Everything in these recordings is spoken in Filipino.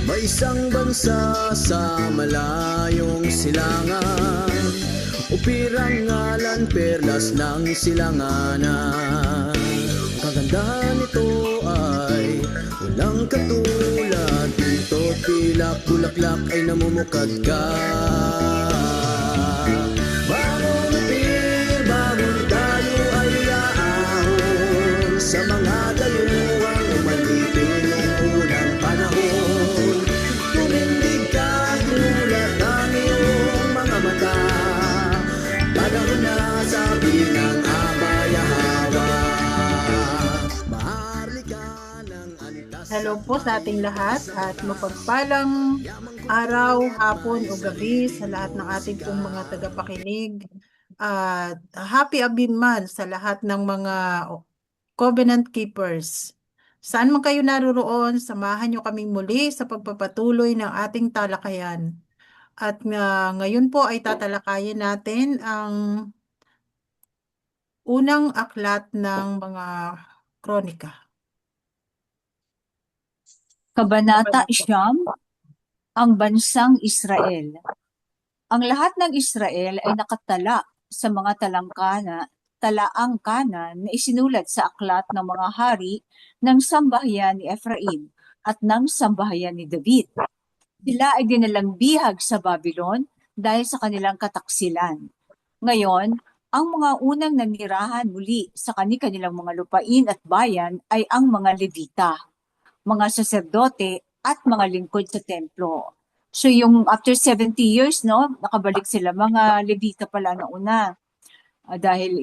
May isang bansa sa malayong silangan, upirang ngalan perlas ng silanganan. Ang kagandahan nito ay walang katulad, dito't pilak bulaklak ay namumukadkad. Bangon upir, bangon tayo ay aahon sa mga dayuhang umalipin noong unang panahon. Tumindig ka, tumulat ang iyong mga mata, panahon na sabi ng Abayahawa. Maharlika ng antas. Hello po sa ating lahat at mapagpalang araw, hapon o gabi sa lahat ng ating pong mga tagapakinig. At happy Abinman sa lahat ng mga covenant keepers. Saan man kayo naroon, samahan nyo kaming muli sa pagpapatuloy ng ating talakayan. At ngayon po ay tatalakayin natin ang unang aklat ng mga kronika. Kabanata Siyam, ang bansang Israel. Ang lahat ng Israel ay nakatala sa mga talaang kanan na isinulat sa aklat ng mga hari ng sambahayan ni Ephraim at ng sambahayan ni David. Sila ay dinalang bihag sa Babylon dahil sa kanilang kataksilan. Ngayon, ang mga unang nanirahan muli sa kanilang mga lupain at bayan ay ang mga Levita, mga saserdote at mga lingkod sa templo. So yung after 70 years, no, nakabalik sila, mga Levita pala na una. Dahil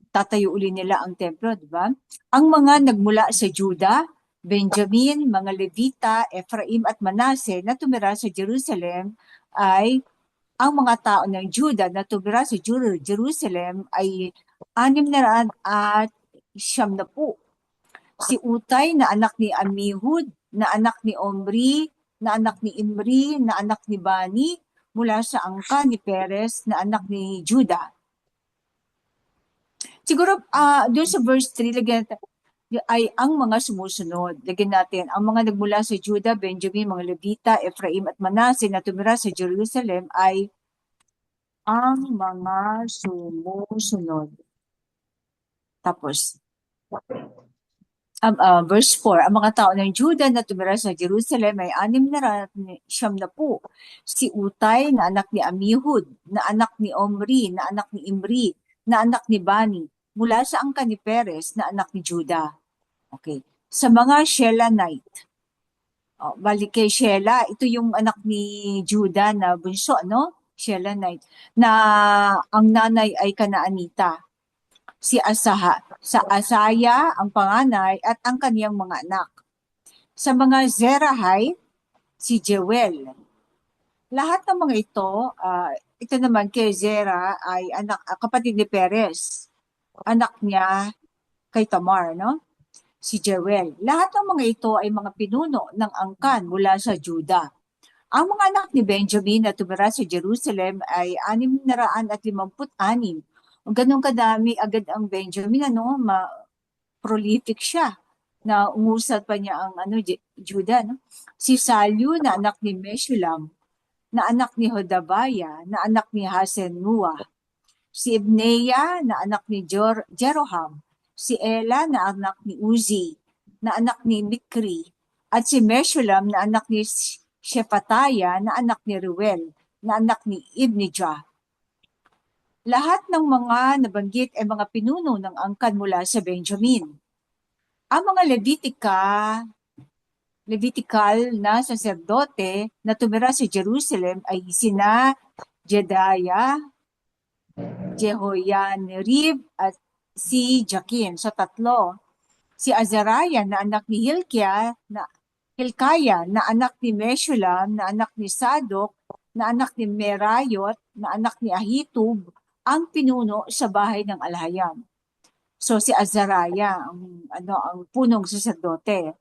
tatayo uli nila ang templo, di ba? Ang mga nagmula sa Juda, Benjamin, mga Levita, Ephraim at Manase na tumira sa Jerusalem ay ang mga tao ng Juda na tumira sa Jerusalem ay 690. Si Utay na anak ni Amihud, na anak ni Omri, na anak ni Imri, na anak ni Bani, mula sa angka ni Perez, na anak ni Juda. Siguro, doon sa verse 3, lagyan natin, ay ang mga sumusunod. Lagyan natin, ang mga nagmula sa Juda, Benjamin, mga Levita, Ephraim at Manase na tumira sa Jerusalem ay ang mga sumusunod. Tapos, verse 4, ang mga tao ng Juda na tumira sa Jerusalem ay 690. Si Utay na anak ni Amihud, na anak ni Omri, na anak ni Imri, na anak ni Bani, mula sa angka ni Perez, na anak ni Juda. Okay. Sa mga Shelanite, balik kay Shela, ito yung anak ni Juda na bunso, no? Shelanite, na ang nanay ay Kanaanita. Si Asaya ang panganay at ang kaniyang mga anak. Sa mga Zerahite, si Jewel. Lahat ng mga ito naman kay Zerah ay kapatid ni Perez. Anak niya kay Tamar, no? Si Jewel. Lahat ng mga ito ay mga pinuno ng angkan mula sa Juda. Ang mga anak ni Benjamin na tumira sa Jerusalem ay 656. Ganun kadami agad ang Benjamin, prolific siya na umusad pa niya ang Juda, no? Si Salyu na anak ni Meshulam, na anak ni Hodabaya, na anak ni Hasenua. Si Ibneya na anak ni Jeroham, si Ela na anak ni Uzi, na anak ni Mikri, at si Meshulam na anak ni Shefataya, na anak ni Reuel, na anak ni Ibnijah. Lahat ng mga nabanggit ay mga pinuno ng angkan mula sa Benjamin. Ang mga Levitical na saserdote na tumira sa Jerusalem ay sina Jedaiah, Jehoiarib at si Jakin. So 3. Si Azariah na anak ni Hilkiah na anak ni Meshulam, na anak ni Sadok, na anak ni Merayot, na anak ni Ahitub, ang pinuno sa bahay ng alhayan. So si Azariah ang punong saserdote.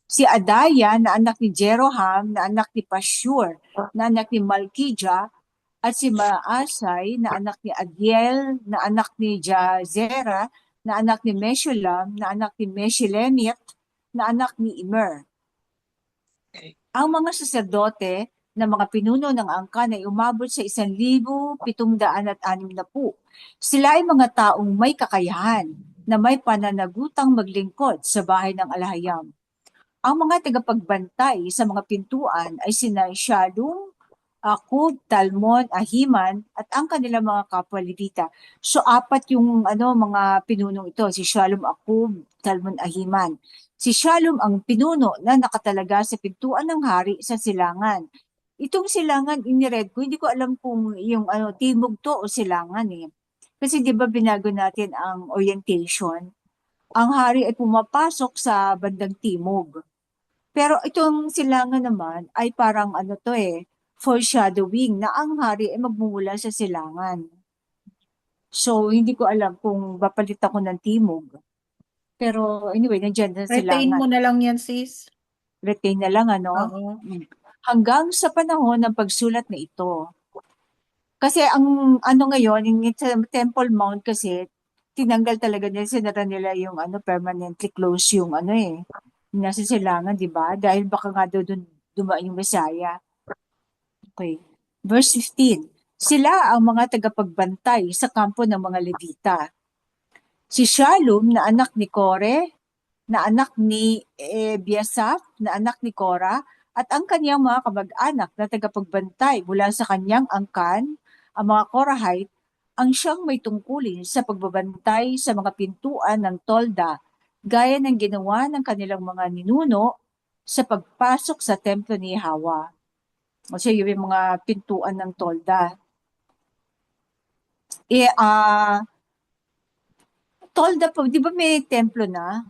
Si Adaya na anak ni Jeroham, na anak ni Pashur, na anak ni Malkijah, at si Maasai na anak ni Adiel, na anak ni Jazera, na anak ni Meshulam, na anak ni Meshilemit, na anak ni Immer. Ang mga saserdote na mga pinuno ng angkan ay umabot sa 1,760. Sila ay mga taong may kakayahan na may pananagutang maglingkod sa bahay ng alahayam. Ang mga tagapagbantay sa mga pintuan ay sina Shalom, Akub, Talmon, Ahiman, at ang kanilang mga kapwa Levita. So, apat yung mga pinunong ito, si Shalom, Akub, Talmon, Ahiman. Si Shalom ang pinuno na nakatalaga sa pintuan ng hari sa silangan. Itong silangan, iniread ko, hindi ko alam kung yung timog to o silangan eh. Kasi di ba binago natin ang orientation? Ang hari ay pumapasok sa bandang timog. Pero itong silangan naman ay parang foreshadowing na ang hari ay magmumula sa silangan. So, hindi ko alam kung papalit ako ng timog. Pero anyway, nandiyan na Retain silangan. mo na lang yan, sis. Retain na lang, Oo. Hanggang sa panahon ng pagsulat na ito. Kasi ang ngayon, yung Temple Mount kasi, tinanggal talaga nila, sinara nila yung permanently close yung nasa silangan, di ba? Dahil baka nga doon dumaan yung Messiah. Okay. Verse 15. Sila ang mga tagapagbantay sa kampo ng mga Levita. Si Shalom na anak ni Kore, na anak ni Ebiasaph, na anak ni Korah, at ang kanyang mga kamag-anak na tagapagbantay mula sa kanyang angkan, ang mga Korahite, ang siyang may tungkulin sa pagbabantay sa mga pintuan ng tolda, gaya ng ginawa ng kanilang mga ninuno sa pagpasok sa templo ni Yahweh. Kasi yung mga pintuan ng tolda. Tolda po, di ba may templo na?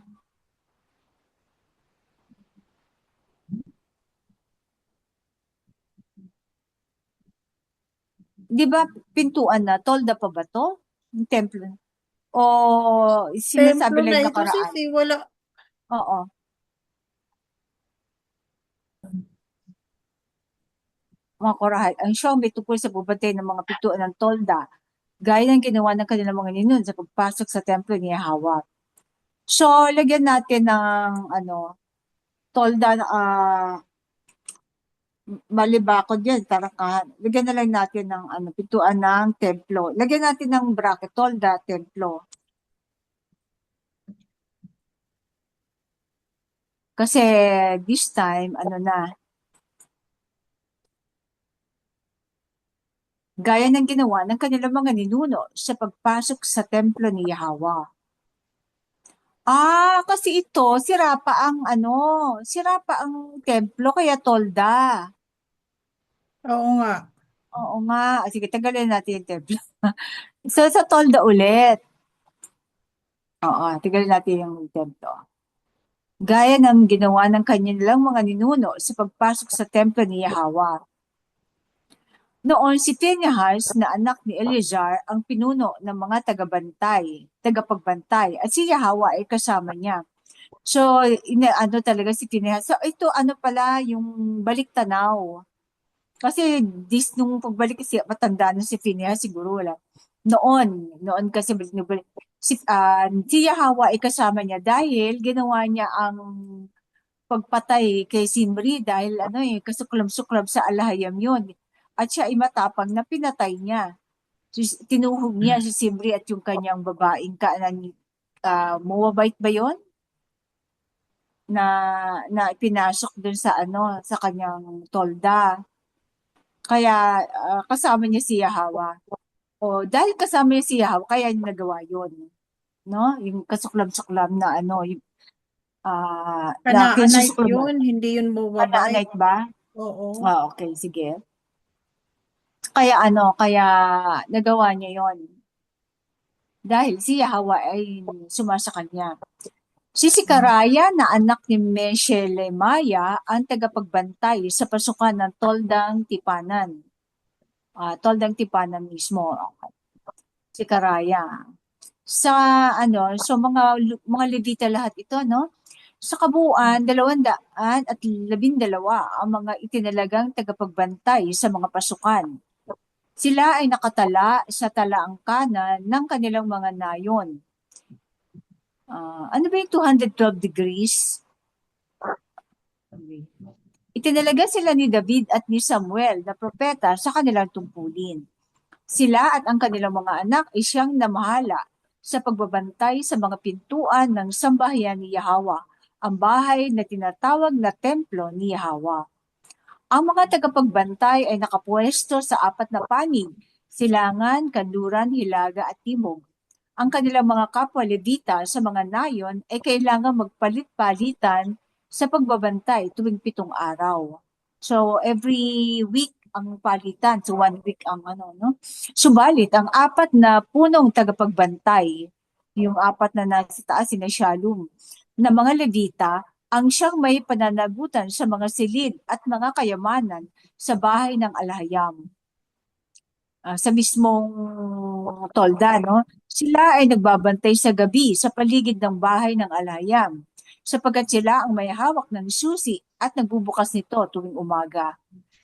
Di ba pintuan na? Tolda pa ba to? Yung templo? O sinasabi Templo na lang ito, nakaraan? sis. Wala. Oo. Mga Korahite, ang siyang may tungkol sa bubantay ng mga pintuan ng tolda, gaya ng ginawa ng kanilang mga ninuno sa pagpasok sa templo ni Yahweh. So, lagyan natin ng tolda na malibakod yan, tarakan. Lagyan na lang natin ng pintuan ng templo. Lagyan natin ng bracket, tolda, templo. Kasi this time, gaya ng ginawa ng kanilang mga ninuno sa pagpasok sa templo ni Yahweh. Kasi ito, sira pa ang templo, kaya tolda. Oo nga. Oo nga. Sige, tagalin natin yung templo. So, sa tolda ulit. Oo, tagalin natin yung templo. Gaya ng ginawa ng kanilang mga ninuno sa pagpasok sa templo ni Yahweh. Noon si Phinehas na anak ni Eleazar ang pinuno ng mga tagapagbantay, at si Yahweh ay kasama niya. So, talaga si Phinehas. So, ito pala yung balik tanaw. Kasi nung pagbalik kasi matanda na si Phinehas, siguro wala. Noon kasi si Yahweh ay kasama niya dahil ginawa niya ang pagpatay kay Simri dahil kasuklam-suklam sa alahayam yun. At siya ay matapang na pinatay niya. Tinuhog niya si Simri at yung kanyang babaeng Moabite ba yon? Na pinasok dun sa sa kanyang tolda. Kaya kasama niya si Yahweh. O dahil kasama niya si Yahweh, kaya niya nagawa yun. No? Yung kasuklam-suklam na yung Canaanite yun, hindi yun Moabite. Canaanite ba? Oo. Okay, sige. Kaya kaya nagawa niya yon. Dahil si Yahweh ay sumasa kanya. Si Sicaraya na anak ni Meshelemaya ang tagapagbantay sa pasukan ng Toldang Tipanan. Toldang Tipanan mismo. Sicaraya. So mga Levita lahat ito, no? Sa kabuuan, 212 ang mga itinalagang tagapagbantay sa mga pasukan. Sila ay nakatala sa talaang kanan ng kanilang mga nayon. Ano ba yung 212 degrees? Itinalaga sila ni David at ni Samuel na propeta sa kanilang tungkulin. Sila at ang kanilang mga anak ay siyang namahala sa pagbabantay sa mga pintuan ng sambahayan ni Yahweh, ang bahay na tinatawag na templo ni Yahweh. Ang mga tagapagbantay ay nakapwesto sa apat na panig, silangan, kanluran, hilaga at timog. Ang kanilang mga kapwa Levita sa mga nayon ay kailangan magpalit-palitan sa pagbabantay tuwing 7 araw. So every week ang palitan, so 1 week ang no? Subalit ang apat na punong tagapagbantay, yung apat na nasa taas sina Shalom, na mga Levita, ang siyang may pananagutan sa mga silid at mga kayamanan sa bahay ng alahayam. Sa mismong tolda, no? Sila ay nagbabantay sa gabi sa paligid ng bahay ng alahayam, sapagkat sila ang may hawak ng susi at nagbubukas nito tuwing umaga.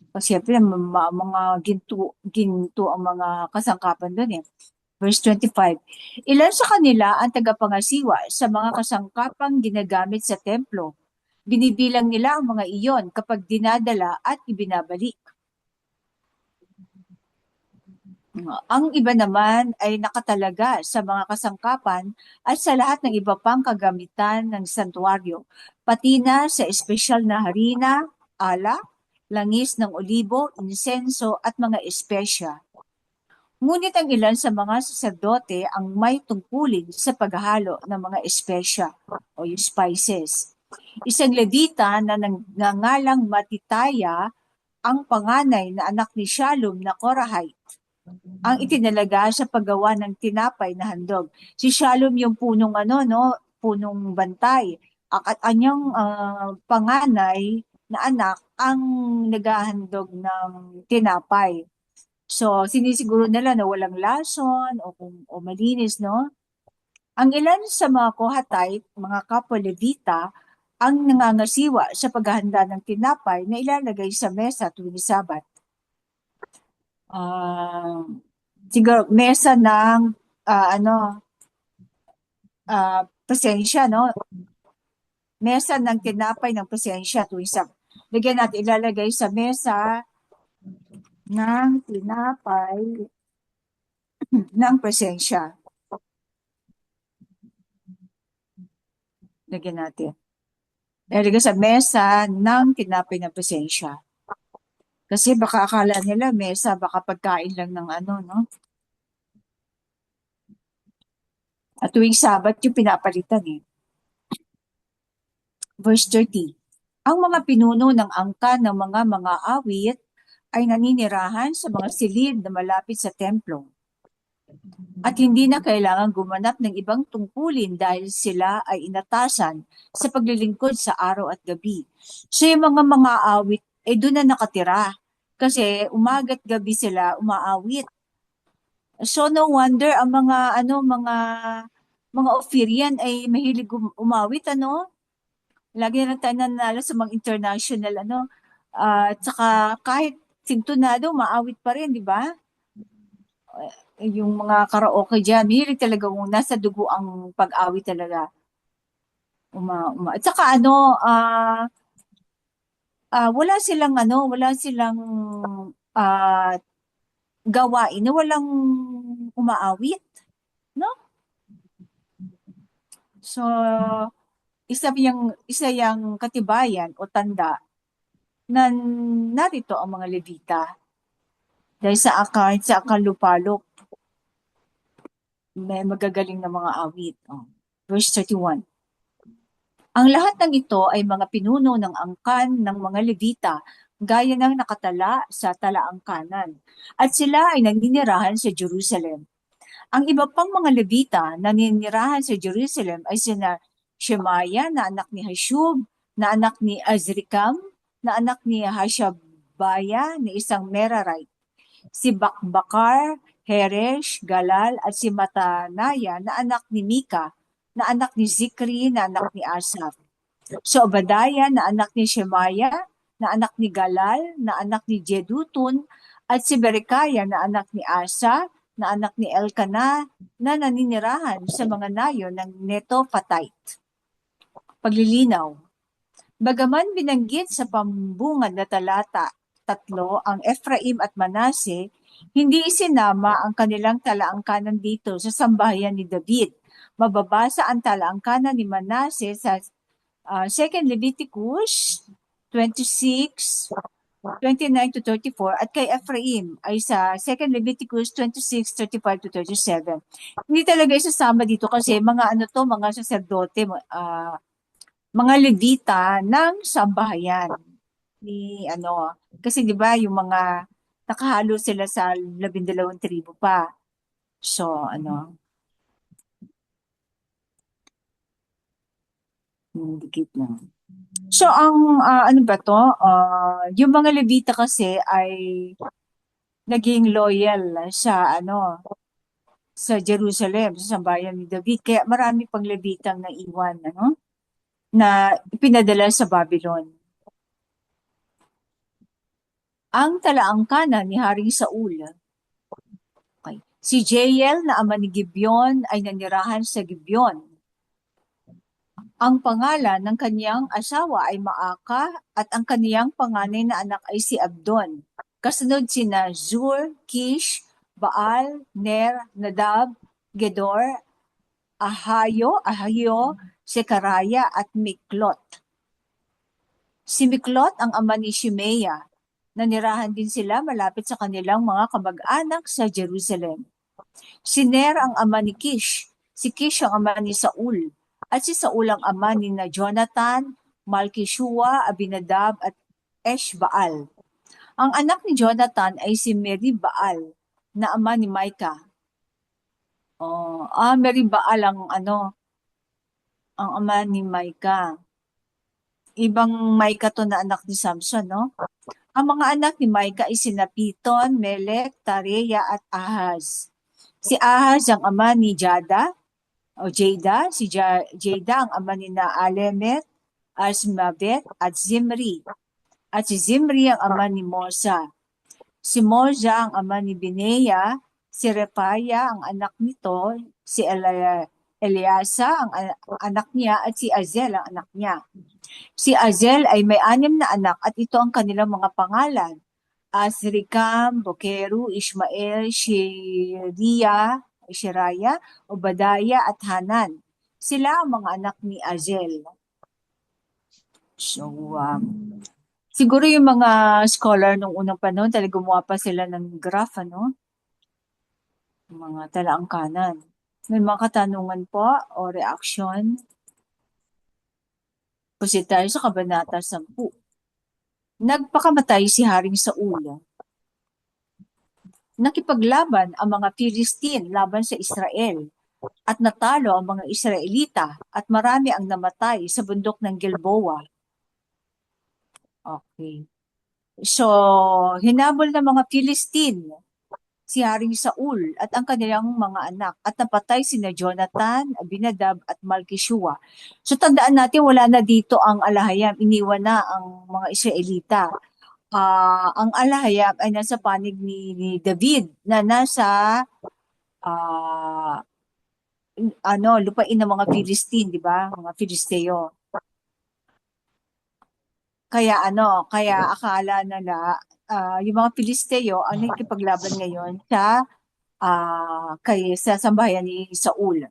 Kasi siyempre, mga ginto ang mga kasangkapan doon eh. Verse 25, ilan sa kanila ang tagapangasiwa sa mga kasangkapang ginagamit sa templo. Binibilang nila ang mga iyon kapag dinadala at ibinabalik. Ang iba naman ay nakatalaga sa mga kasangkapan at sa lahat ng iba pang kagamitan ng santuaryo, pati na sa espesyal na harina, alak, langis ng olibo, insenso at mga espesya. Ngunit ang ilan sa mga saserdote ang may tungkulin sa paghahalo ng mga espesya o yung spices. Isang Levita na nangangalang Matitaya, ang panganay na anak ni Shalom na Korahite, ang itinalaga sa paggawa ng tinapay na handog. Si Shalom yung punong punong bantay. At anyang panganay na anak ang naghahandog ng tinapay. So, sinisiguro nila na walang lason o malinis, no? Ang ilan sa mga Kohathite, mga kapwa Levita, ang nangangasiwa sa paghahanda ng tinapay na ilalagay sa mesa tuwing Sabat. Siguro, mesa ng presensya, no? Mesa ng tinapay ng presensya tuwing Sabat. Lagyan natin, ilalagay sa mesa ng tinapay ng presensya. Lagyan natin. Ilalagay sa mesa ng tinapay ng presensya. Kasi baka akala nila mesa, baka pagkain lang ng no? At tuwing Sabat yung pinapalitan eh. Verse 30. Ang mga pinuno ng angkan ng mga awit ay naninirahan sa mga silid na malapit sa templo. At hindi na kailangan gumanap ng ibang tungkulin dahil sila ay inatasan sa paglilingkod sa araw at gabi. So yung mga awit ay doon na nakatira kasi umaga't gabi sila umaawit. So no wonder ang mga Ophirian ay mahilig umawit Lagi na tayo nanalo sa mga international at saka kahit sintonado maawit pa rin, di ba? Yung mga karaoke dyan, mahilig talaga nasa dugo ang pag-awit talaga. At saka wala silang gawain na walang umaawit, no? So isa yung katibayan o tanda na narito ang mga Levita dahil sa akal lupalop may magagaling na mga awit. Verse 31. Ang lahat ng ito ay mga pinuno ng angkan ng mga Levita gaya ng nakatala sa talaang kanan. At sila ay naninirahan sa Jerusalem. Ang iba pang mga Levita na naninirahan sa Jerusalem ay sina Shemaya na anak ni Hashub, na anak ni Azrikam, na anak ni Hashabaya na isang Merarite. Si Bakbakar, Heresh, Galal at si Matanaya na anak ni Mika, na anak ni Zikri, na anak ni Asaf. So Obadiah na anak ni Shemaya, na anak ni Galal, na anak ni Jedutun, at si Berekaya na anak ni Asa, na anak ni Elkanah, na naninirahan sa mga nayon ng Netophathite. Paglilinaw. Bagaman binanggit sa pambungad na talata 3 ang Ephraim at Manase, hindi isinama ang kanilang talaangkanan dito sa sambahayan ni David. Mababasa ang talaangkanan ni Manase sa 2 Leviticus 26, 29 to 34 at kay Ephraim ay sa 2 Leviticus 26, 35 to 37. Hindi talaga isasama dito kasi mga mga saserdote, mga Levita ng sambahayan ni kasi 'di ba yung mga nakahalo sila sa 12 tribo pa. So dikit lang. So ang ano ba to? Yung mga Levita kasi ay naging loyal sa sa Jerusalem, sa sambahayan ni David. Kaya marami pang Levitang naiwan na ipinadala sa Babylon. Ang talaangkanan ni Haring Saul. Okay. Si Jael na ama ni Gibeon ay nanirahan sa Gibeon. Ang pangalan ng kaniyang asawa ay Maaka at ang kaniyang panganay na anak ay si Abdon. Kasunod sina Zur, Kish, Baal, Ner, Nadab, Gedor, Ahio, Sekaraya at Miklot. Si Miklot ang ama ni Shimeya. Nanirahan din sila malapit sa kanilang mga kamag-anak sa Jerusalem. Si Ner ang ama ni Kish. Si Kish ang ama ni Saul. At si Saul ang ama ni na Jonathan, Malkishua, Abinadab at Eshbaal. Ang anak ni Jonathan ay si Meribaal na ama ni Micah. Meribaal ang ang ama ni Micah. Ibang Micah to na anak ni Samson, no? Ang mga anak ni Micah ay sina Piton, Melek, Tareya at Ahaz. Si Ahaz ang ama ni Jada, si Jada ang ama ni na Alemet, Asmabet at Zimri. At si Zimri ang ama ni Mosa. Si Mosa ang ama ni Bineya, si Refaya ang anak nito, si Eliasa ang anak niya at si Azel ang anak niya. Si Azel ay may 6 na anak at ito ang kanilang mga pangalan. Azrikam, Bokeru, Ishmael, Shiraya, Obadaya at Hanan. Sila ang mga anak ni Azel. So, siguro yung mga scholar nung unang panahon, talaga gumawa pa sila ng graph, mga talaangkanan. May mga katanungan po o reaction? Kasi tayo sa Kabanata 10. Nagpakamatay si Haring Saul. Nakipaglaban ang mga Philistine laban sa Israel at natalo ang mga Israelita at marami ang namatay sa bundok ng Gilboa. Okay. So, hinabol ng mga Philistine si Haring Saul at ang kanilang mga anak at napatay sina Jonathan, Abinadab at Malkishua. So tandaan natin wala na dito ang Alahayam, iniwan na ang mga Israelita. Ang Alahayam ay nasa panig ni David na nasa lupain ng mga Philistine, di ba? Mga Filisteo. Kaya akala nila yung mga Filisteo ang nagkipaglaban ngayon sa sambahayan ni Saul.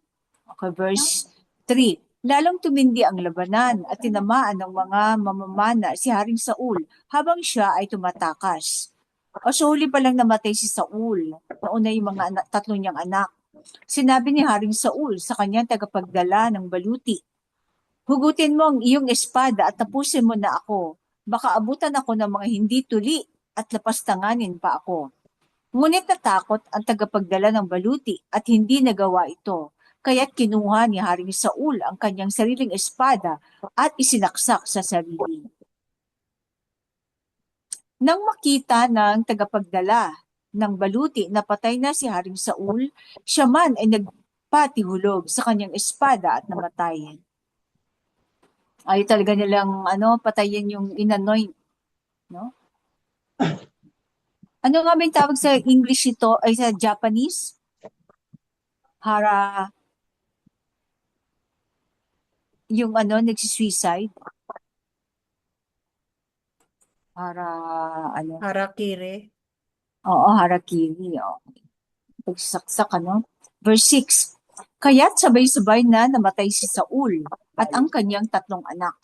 Okay, verse 3. Lalong tumindi ang labanan at tinamaan ng mga mamamana si Haring Saul habang siya ay tumatakas. So huli pa lang namatay si Saul. Nauna yung mga 3 niyang anak. Sinabi ni Haring Saul sa kanyang tagapagdala ng baluti, "Hugutin mo ang iyong espada at tapusin mo na ako. Baka abutan ako ng mga hindi tuli at lapastanganin pa ako." Ngunit natakot ang tagapagdala ng baluti at hindi nagawa ito. Kaya't kinuha ni Haring Saul ang kanyang sariling espada at isinaksak sa sarili. Nang makita ng tagapagdala ng baluti na patay na si Haring Saul, siya man ay nagpatihulog sa kanyang espada at namatay. Ay talaga nilang patayin yung inanoint, no? Ano nga ba yung tawag sa English ito, ay sa Japanese? Hara, yung nagsisuicide? Hara, ano? Harakiri. Oo, harakiri. Oh. Pagsaksak, Verse 6. Kaya't sabay-sabay na namatay si Saul at ang kanyang 3 anak.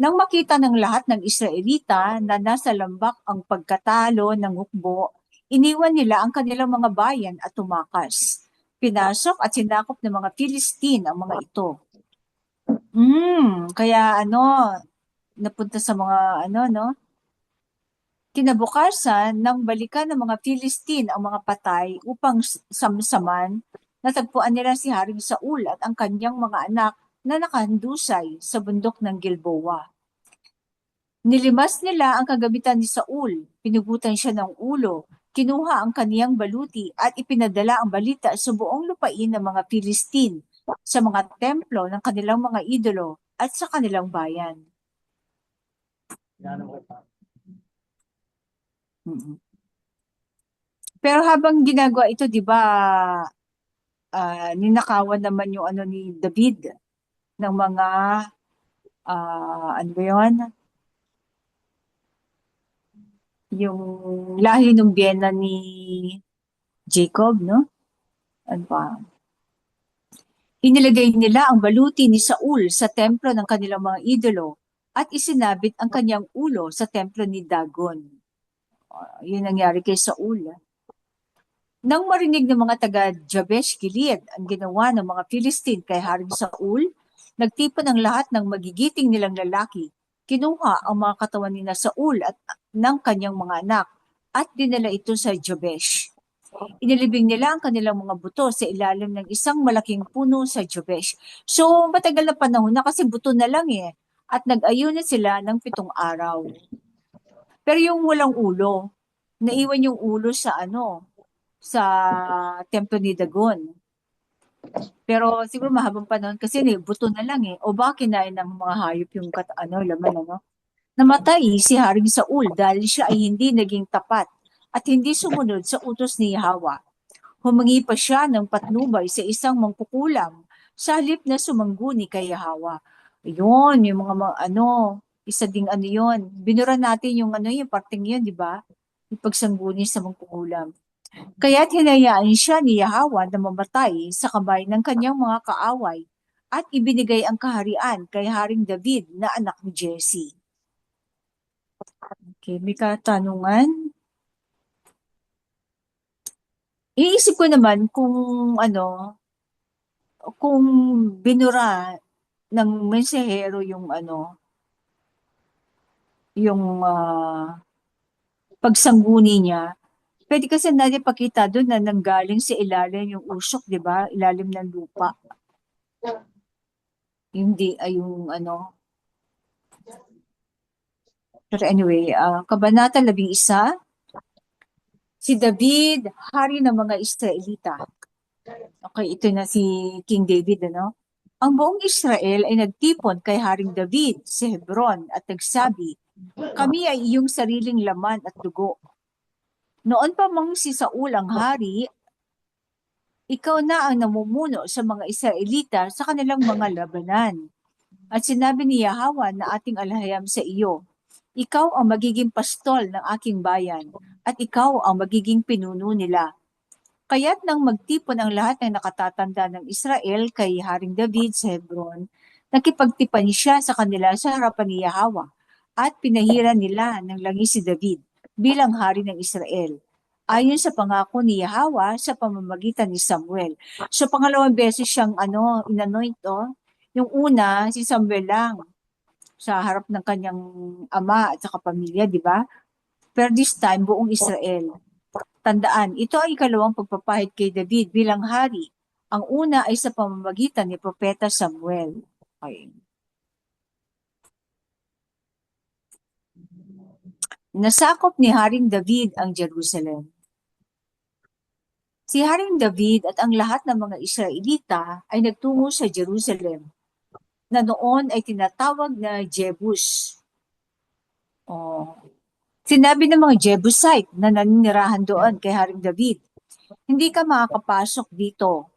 Nang makita ng lahat ng Israelita na nasa lambak ang pagkatalo ng hukbo, iniwan nila ang kanilang mga bayan at tumakas. Pinasok at sinakop ng mga Philistine ang mga ito. Kaya napunta sa mga no? Kinabukasan, nang balikan ng mga Philistine ang mga patay upang samsaman, natagpuan nila si Haring Saul at ang kanyang mga anak na nakahandusay sa bundok ng Gilboa. Nilimas nila ang kagamitan ni Saul, pinugutan siya ng ulo, kinuha ang kaniyang baluti at ipinadala ang balita sa buong lupain ng mga Philistine, sa mga templo ng kanilang mga idolo at sa kanilang bayan. Mm-mm. Pero habang ginagawa ito, di ba, ninakawan naman yung ni David ng mga, ano ba yun? Yung lahi ng biyena ni Jacob, no? Ano pa? Inilagay nila ang baluti ni Saul sa templo ng kanilang mga idolo at isinabit ang kanyang ulo sa templo ni Dagon. Yun nangyari kay Saul. Nang marinig ng mga taga Jabesh Gilead ang ginawa ng mga Philistine kay Haring Saul, nagtipon ang lahat ng magigiting nilang lalaki. Kinuha ang mga katawan ni Saul at ng kanyang mga anak at dinala ito sa Jabesh. Inilibing nila ang kanilang mga buto sa ilalim ng isang malaking puno sa Jabesh. So, matagal na panahon na kasi buto na lang eh. At nag-ayunan sila ng 7 araw. Pero yung walang ulo, naiwan yung ulo sa sa templo ni Dagon. Pero siguro mahabang panahon kasi buto na lang eh. O ba kinain ng mga hayop yung laman. Namatay si Haring Saul dahil siya ay hindi naging tapat at hindi sumunod sa utos ni Yahweh. Humingi pa siya ng patnubay sa isang mangkukulam sa halip na sumangguni kay Yahweh. Ayun, yung mga isa ding yun. Binura natin yung yung parting yun, di ba? Yung pagsangguni sa mangkukulam. Kaya't hinayaan siya ni Yahweh na mamatay sa kamay ng kanyang mga kaaway at ibinigay ang kaharian kay Haring David na anak ni Jesse. Okay, may katanungan? Iisip ko naman kung kung binura ng mensahero yung pagsangguni niya, pwede kasi natin pakita doon na nanggaling sa ilalim yung usok, di ba? Ilalim ng lupa. Hindi ay yung Pero anyway, Kabanata 11, si David, hari ng mga Israelita. Okay, ito na si King David, Ang buong Israel ay nagtipon kay Haring David sa Hebron at nagsabi, kami ay iyong sariling laman at dugo. Noon pa mang si Saul ang hari, ikaw na ang namumuno sa mga Israelita sa kanilang mga labanan. At sinabi ni Yahweh na ating alhayam sa iyo, ikaw ang magiging pastol ng aking bayan at ikaw ang magiging pinuno nila. Kaya't nang magtipon ang lahat ng nakatatanda ng Israel kay Haring David sa Hebron, nakipagtipan siya sa kanila sa harapan ni Yahweh at pinahiran nila ng langis si David bilang hari ng Israel, ayon sa pangako ni Yahweh sa pamamagitan ni Samuel. So pangalawang beses siyang inanoint, Yung una, si Samuel lang sa harap ng kanyang ama at saka pamilya, di ba? Pero this time, buong Israel. Tandaan, ito ay ikalawang pagpapahid kay David bilang hari. Ang una ay sa pamamagitan ni Propeta Samuel. Okay. Nasakop ni Haring David ang Jerusalem. Si Haring David at ang lahat ng mga Israelita ay nagtungo sa Jerusalem, na noon ay tinatawag na Jebus. Sinabi ng mga Jebusite na naninirahan doon kay Haring David, hindi ka makakapasok dito.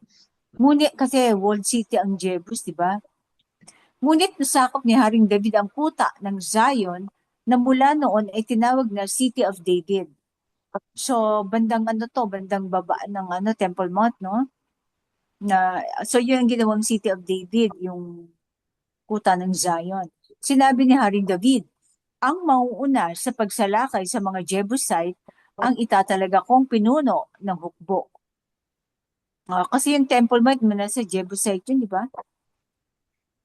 Ngunit kasi walled city ang Jebus, di ba? Ngunit nasakop ni Haring David ang kuta ng Zion na mula noon ay tinawag na City of David. So, bandang bandang baba ng Temple Mount, no? So yun ang ginawang City of David, yung kuta ng Zion. Sinabi ni Haring David, ang mauuna sa pagsalakay sa mga Jebusite ang itatalaga kong pinuno ng hukbo. Kasi yung Temple Mount muna sa Jebusite yun, di ba?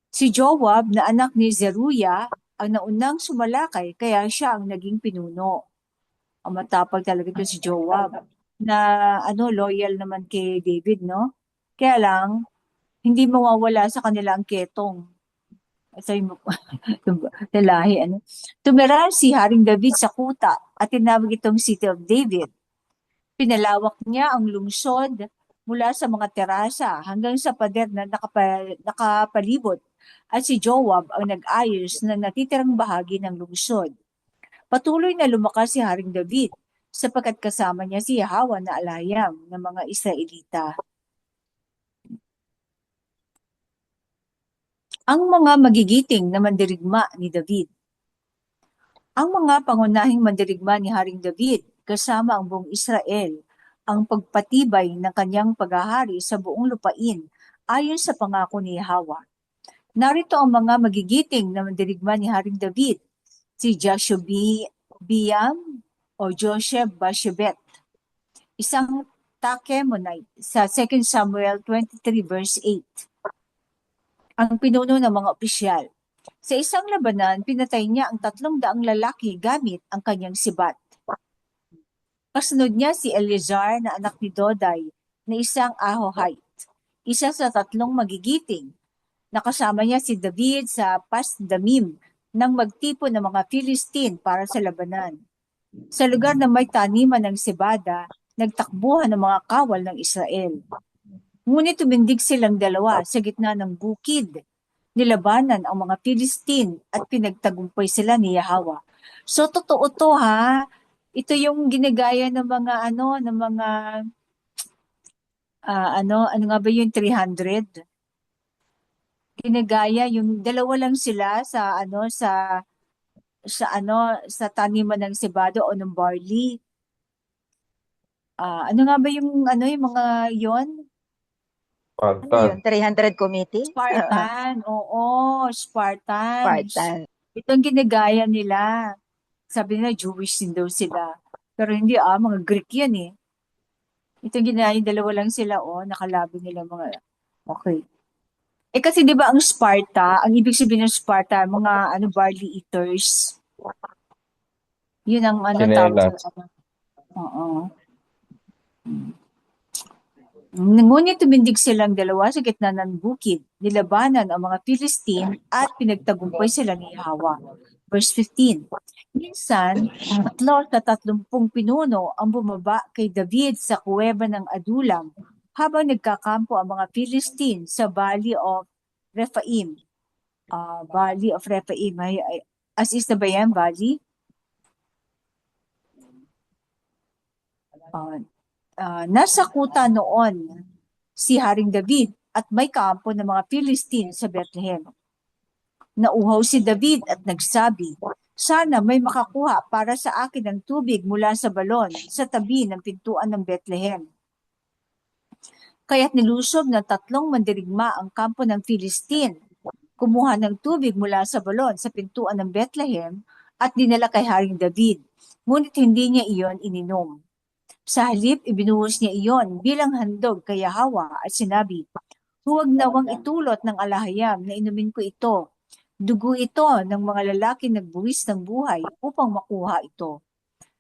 Si Joab na anak ni Zeruiah ang naunang sumalakay kaya siya ang naging pinuno. Ang matapag talaga ito si Joab na loyal naman kay David, no? Kaya lang, hindi mawawala sa kanila ang ketong. Sabi mo, lalahi, Tumira si Haring David sa kuta at tinawag itong City of David. Pinalawak niya ang lungsod mula sa mga terasa hanggang sa pader na nakapalibot at si Joab ang nag-ayos ng natitirang bahagi ng lungsod. Patuloy na lumakas si Haring David sapagkat kasama niya si Yahweh na alayam ng mga Israelita. Ang mga magigiting na mandirigma ni David. Ang mga pangunahing mandirigma ni Haring David kasama ang buong Israel ang pagpatibay ng kanyang paghahari sa buong lupain ayon sa pangako ni Yahweh. Narito ang mga magigiting na mandirigma ni Haring David, si Jashobeam o Joseph Bashebet, isang Takemonite sa 2 Samuel 23 verse 8. Ang pinuno ng mga opisyal. Sa isang labanan, pinatay niya ang 300 lalaki gamit ang kanyang sibat. Kasunod niya si Eleazar na anak ni Doday na isang Ahohite, isa sa 3 magigiting. Nakasama niya si David sa Pasdamim nang magtipon ng mga Philistine para sa labanan. Sa lugar na may taniman ng sibada, nagtakbuhan ng mga kawal ng Israel. Ngunit tumindig silang dalawa sa gitna ng bukid. Nilabanan ang mga Philistine at pinagtagumpay sila ni Yahweh. So totoo to ha. Ito yung ginagaya ng mga ano nga ba yung 300? Ginagaya yung dalawa lang sila sa taniman ng sibado o ng barley. Ano nga ba yung yung mga yon? Ano yun? 300 committee? Spartan. Oo, Spartan. Spartan. Ito ang ginagaya nila. Sabi nila, Jewish din daw sila. Pero hindi mga Greek yan eh. Ito ang ginagaya, dalawa lang sila nakalaban nila mga, okay. Kasi di ba ang Sparta, ang ibig sabihin ng Sparta, mga barley eaters. Yun ang tawag sa Oo. Ngunit tumindig silang dalawa sa gitna ng bukid, nilabanan ang mga Philistine at pinagtagumpay sila ni Yahweh. Verse 15. Minsan, 30 pinuno ang bumaba kay David sa kuweba ng Adulam habang nagkakampo ang mga Philistine sa Valley of Rephaim. Valley of Rephaim. As is na ba yan, Valley? Nasa kuta noon si Haring David at may kampo ng mga Philistine sa Bethlehem. Nauhaw si David at nagsabi, sana may makakuha para sa akin ng tubig mula sa balon sa tabi ng pintuan ng Bethlehem. Kaya't nilusob ng 3 mandirigma ang kampo ng Philistine, kumuha ng tubig mula sa balon sa pintuan ng Bethlehem at dinala kay Haring David, ngunit hindi niya iyon ininom. Sa halip, ibinuhos niya iyon bilang handog kay Yahweh at sinabi, huwag nawang itulot ng alahayam na inumin ko ito. Dugo ito ng mga lalaki nagbuwis ng buhay upang makuha ito.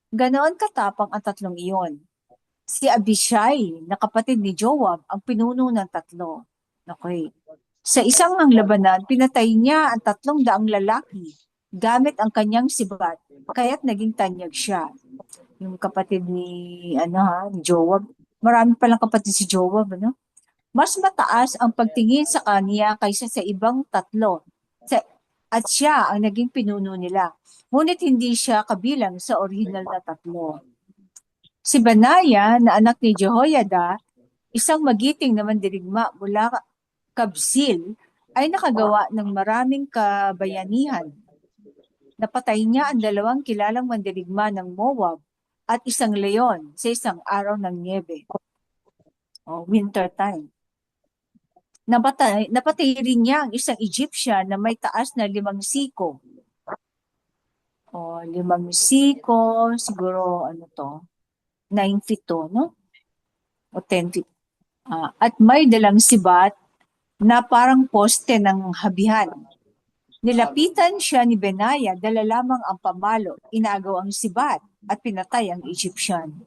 Ganoon katapang ang 3 iyon. Si Abishai, na kapatid ni Joab, ang pinuno ng 3. Okay. Sa isang labanan, pinatay niya ang 300 lalaki gamit ang kanyang sibat, kaya't naging tanyag siya. Yung kapatid ni Joab. Marami palang kapatid si Joab, Mas mataas ang pagtingin sa kanya kaysa sa ibang 3. at siya ang naging pinuno nila. Ngunit hindi siya kabilang sa orihinal na tatlo. Si Benaya na anak ni Jehoiada, isang magiting na mandirigma mula Kabzeel, ay nakagawa ng maraming kabayanihan. Napatay niya ang 2 kilalang mandirigma ng Moab at isang leon sa isang araw ng niebe o winter time. Napatay rin niya ang isang Egyptian na may taas na 5 siko. O 5 siko, siguro 9 feet to, no? O 10 feet. At may dalang sibat na parang poste ng habihan. Nilapitan siya ni Benaya, dala lamang ang pamalo, inagaw ang sibat at pinatay ang Egyptian.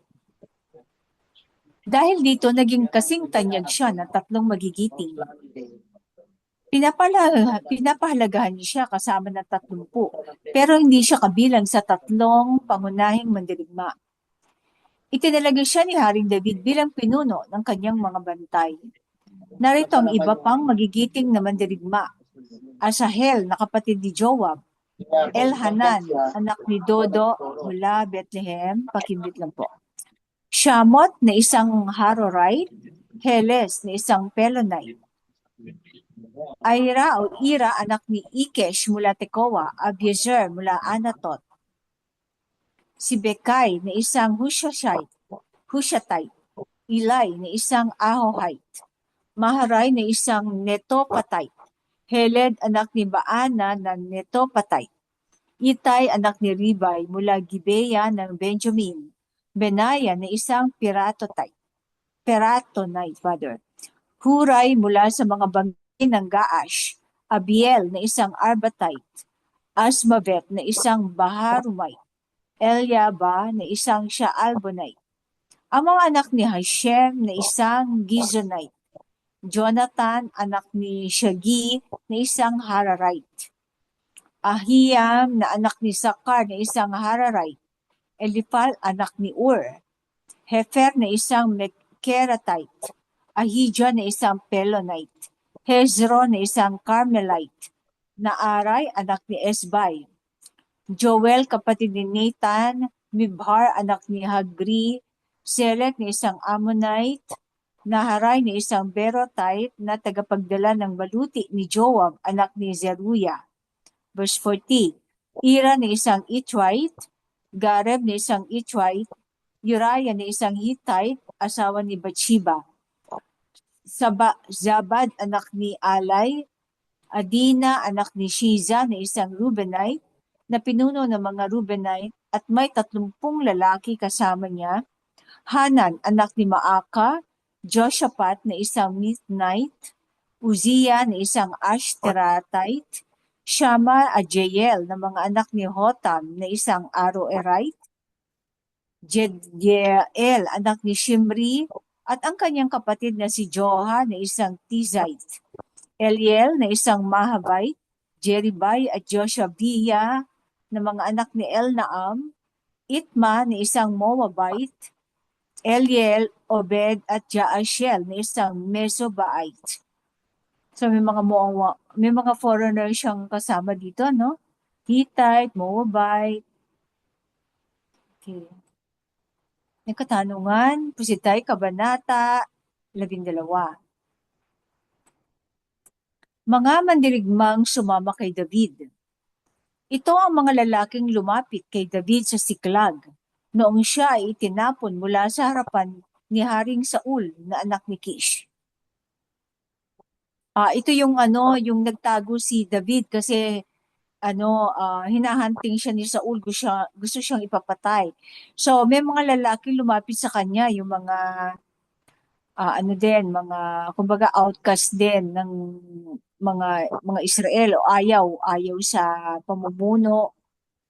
Dahil dito, naging kasing tanyag siya ng 3 magigiting. Pinapahalagahan niya siya kasama ng 30, pero hindi siya kabilang sa 3 pangunahing mandirigma. Itinalaga siya ni Haring David bilang pinuno ng kanyang mga bantay. Narito ang iba pang magigiting na mandirigma. Asahel na kapatid ni Joab, Elhanan, anak ni Dodo mula Bethlehem, pakimbit lang po. Shamot na isang Harorite, Heles na isang Pelonite. Ira, anak ni Ikesh mula Tekoa, Abiezer mula Anatot. Si Bekay na isang Hushatite, Ilay na isang Ahohite, Maharay na isang Netopatite, Heled anak ni Baana ng Netopatite, Itay anak ni Ribay mula Gibeya ng Benjamin, Benaya na isang Piratonite, Huray mula sa mga bangin ng Gaash, Abiel na isang Arbatite, Asmavet na isang Baharumite, Eliaba na isang Shaalbonite. Ang mga anak ni Hashem na isang Gizonite, Jonathan anak ni Shagi na isang Hararite, Ahiam na anak ni Sakar na isang Hararite, Elifal anak ni Ur, Hefer na isang Mekeratite, Ahijah na isang Pelonite, Hezron na isang Carmelite, Naaray anak ni Esbai, Joel kapatid ni Nathan, Mibhar anak ni Hagri, Selek na isang Ammonite, Naharay na isang Berotite na tagapagdala ng baluti ni Joab anak ni Zeruya. Verse 40, Ira na isang Itrite, Gareb na isang Itrite, Uriah na isang Hittite, asawa ni Bathsheba. Zabad anak ni Alay, Adina anak ni Shiza na isang Rubenite, na pinuno ng mga Rubenite at may 30 lalaki kasama niya. Hanan anak ni Maaka, Joshaphat na isang Mithnite, Uzziah na isang Ashteratite, Shama at Jeiel na mga anak ni Hotam na isang Aroerite, Jediel anak ni Shimri at ang kanyang kapatid na si Joha na isang Tizite, Eliel na isang Mahavite, Jeribay at Joshabiah na mga anak ni Elnaam, Itma na isang Moabite, Eliel, Obed at Jaashel na isang Mesobaite. So may mga foreigner siyang kasama dito, no? Hittite, Moabite. Okay. Yung katanungan, Pusitay, Kabanata 12. Mga mandirigmang sumama kay David. Ito ang mga lalaking lumapit kay David sa Siklag noong siya ay itinapon mula sa harapan ni Haring Saul na anak ni Kish. Ito yung yung nagtago si David kasi hinahunting siya ni Saul, gusto siyang ipapatay. So may mga lalaki lumapit sa kanya, yung mga kumbaga outcast din ng mga Israel o ayaw sa pamumuno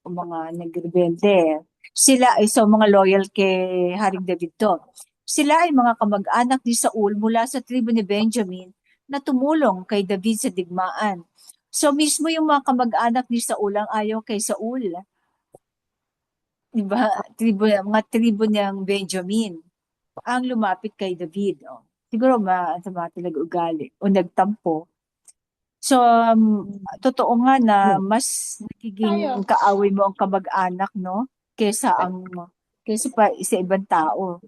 o mga nagrebelde. Sila ay mga loyal kay Haring David to. Sila ay mga kamag-anak ni Saul mula sa tribo ni Benjamin na tumulong kay David sa digmaan. So mismo yung mga kamag-anak ni Saul ang ayaw kay Saul. Diba? Mga tribo niyang Benjamin ang lumapit kay David. Siguro masama talaga ugali o nagtampo. So, totoo nga na mas nagiging kaaway mo ang kamag-anak, no? Kesa pa sa ibang tao.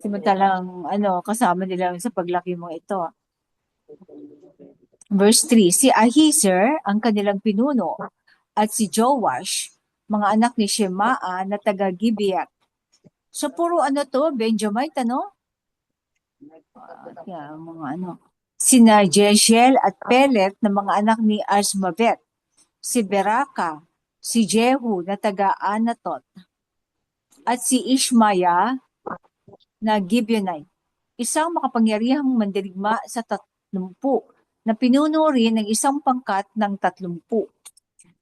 Samantalang, kasama nila sa paglaki mo ito. Verse 3, si Ahiezer, ang kanilang pinuno, at si Joash, mga anak ni Shemaah na taga-Gibeat. So, puro Benjamite, Sina Jehiel at Pelet na mga anak ni Azmavet, si Beraka, si Jehu na taga-Anatot, at si Ishmaya na Gibeonite, isang makapangyarihang mandirigma sa 30 na pinuno rin ng isang pangkat ng 30.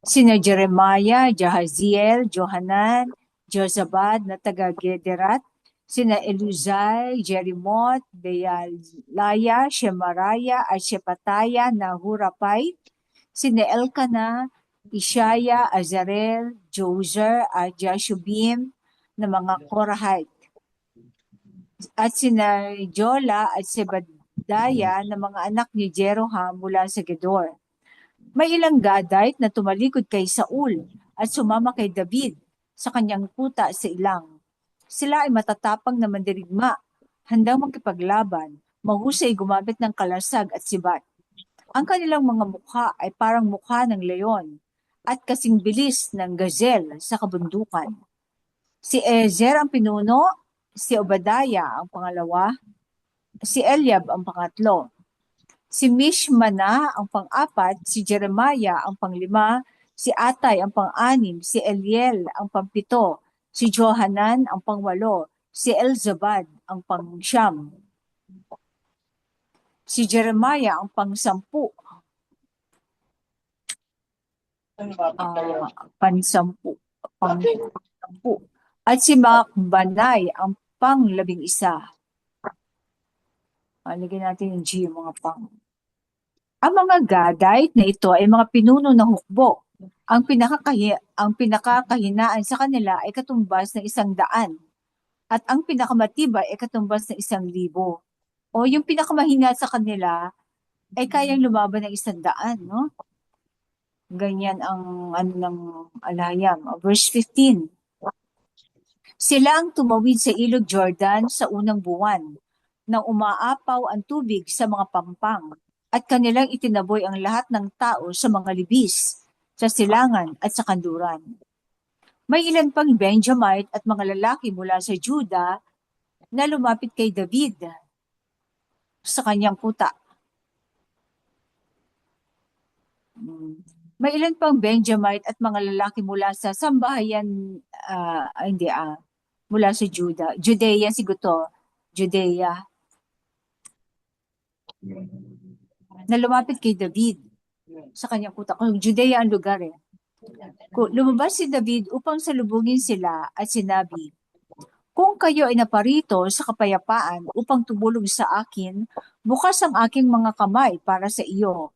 Sina Jeremiah, Jahaziel, Johanan, Jozabad na taga-Gederat, sina Eluzai, Jerimoth, Bealaya, Shemaraya at Shepataya na Hurapay, sina Elkana, Ishaya, Azarel, Jozer at Jashubim na mga Korahite, at sina Jola at Sebadaya na mga anak ni Jeroham mula sa Gedor. May ilang Gadite na tumalikod kay Saul at sumama kay David sa kanyang kuta sa ilang. Sila ay matatapang na mandirigma, handang magkipaglaban, mahusay gumamit ng kalasag at sibat. Ang kanilang mga mukha ay parang mukha ng leon at kasing bilis ng gazelle sa kabundukan. Si Ezer ang pinuno, si Obadiah ang pangalawa, si Eliab ang pangatlo, si Mishmana ang pang-apat, si Jeremiah ang panglima, si Atay ang pang-anim, si Eliel ang pang-pito, si Johanan ang pang-walo, si Elzabad ang pang-siyam, si Jeremiah ang pang-sampu, at si Makbanay ang pang-11. Lagyan natin yung G, mga pang. Ang mga Gadite na ito ay mga pinuno ng hukbo. Ang pinakakahinaan sa kanila ay katumbas ng 100, at ang pinakamatibay ay katumbas ng 1,000. O yung pinakamahina sa kanila ay kayang lumaban ng 100, no? Ganyan ang ng alayam. Verse 15. Sila ang tumawid sa ilog Jordan sa unang buwan, nang umaapaw ang tubig sa mga pampang, at kanilang itinaboy ang lahat ng tao sa mga libis, sa silangan at sa kanluran. May ilan pang Benjamite at mga lalaki mula sa Juda na lumapit kay David sa kanyang kuta. May ilan pang Benjamite at mga lalaki mula sa sambahayan, mula sa Judea, Judea, na lumapit kay David sa kanyang kuta. Kung Judea ang lugar lumabas si David upang salubungin sila at sinabi, kung kayo ay naparito sa kapayapaan upang tumulong sa akin, bukas ang aking mga kamay para sa inyo.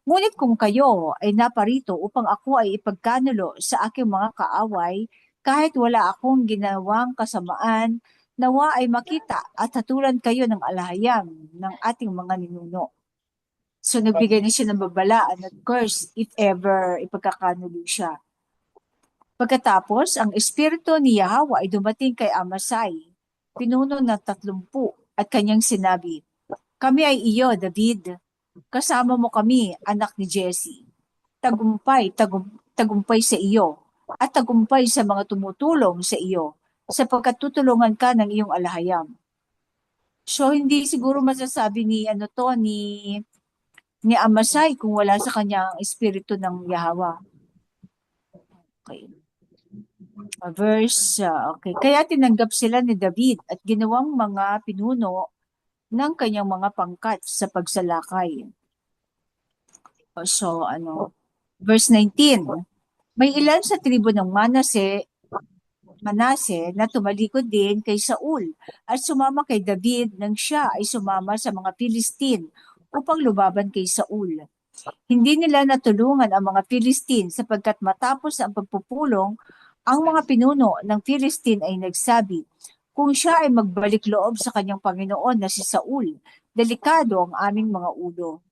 Ngunit kung kayo ay naparito upang ako ay ipagkanulo sa aking mga kaaway, kahit wala akong ginawang kasamaan, nawa ay makita at hatulan kayo ng alahayam ng ating mga ninuno. So nagbigay na siya ng babalaan at curse if ever ipagkakanulo siya. Pagkatapos, ang espiritu ni Yahweh ay dumating kay Amasai, pinuno ng 30, at kanyang sinabi, kami ay iyo, David. Kasama mo kami, anak ni Jesse. Tagumpay sa iyo, at tagumpay sa mga tumutulong sa iyo, sapagkat tutulungan ka ng iyong alahayam. So, hindi siguro masasabi ni Amasai kung wala sa kanya ang espiritu ng Yahweh. Okay. Okay. Kaya tinanggap sila ni David at ginawang mga pinuno ng kanyang mga pangkat sa pagsalakay. So, verse 19. May ilan sa tribo ng Manase na tumalikod din kay Saul at sumama kay David nang siya ay sumama sa mga Filistin upang lubaban kay Saul. Hindi nila natulungan ang mga Filistin sapagkat matapos ang pagpupulong, ang mga pinuno ng Filistin ay nagsabi, kung siya ay magbalik loob sa kanyang Panginoon na si Saul, delikado ang aming mga ulo.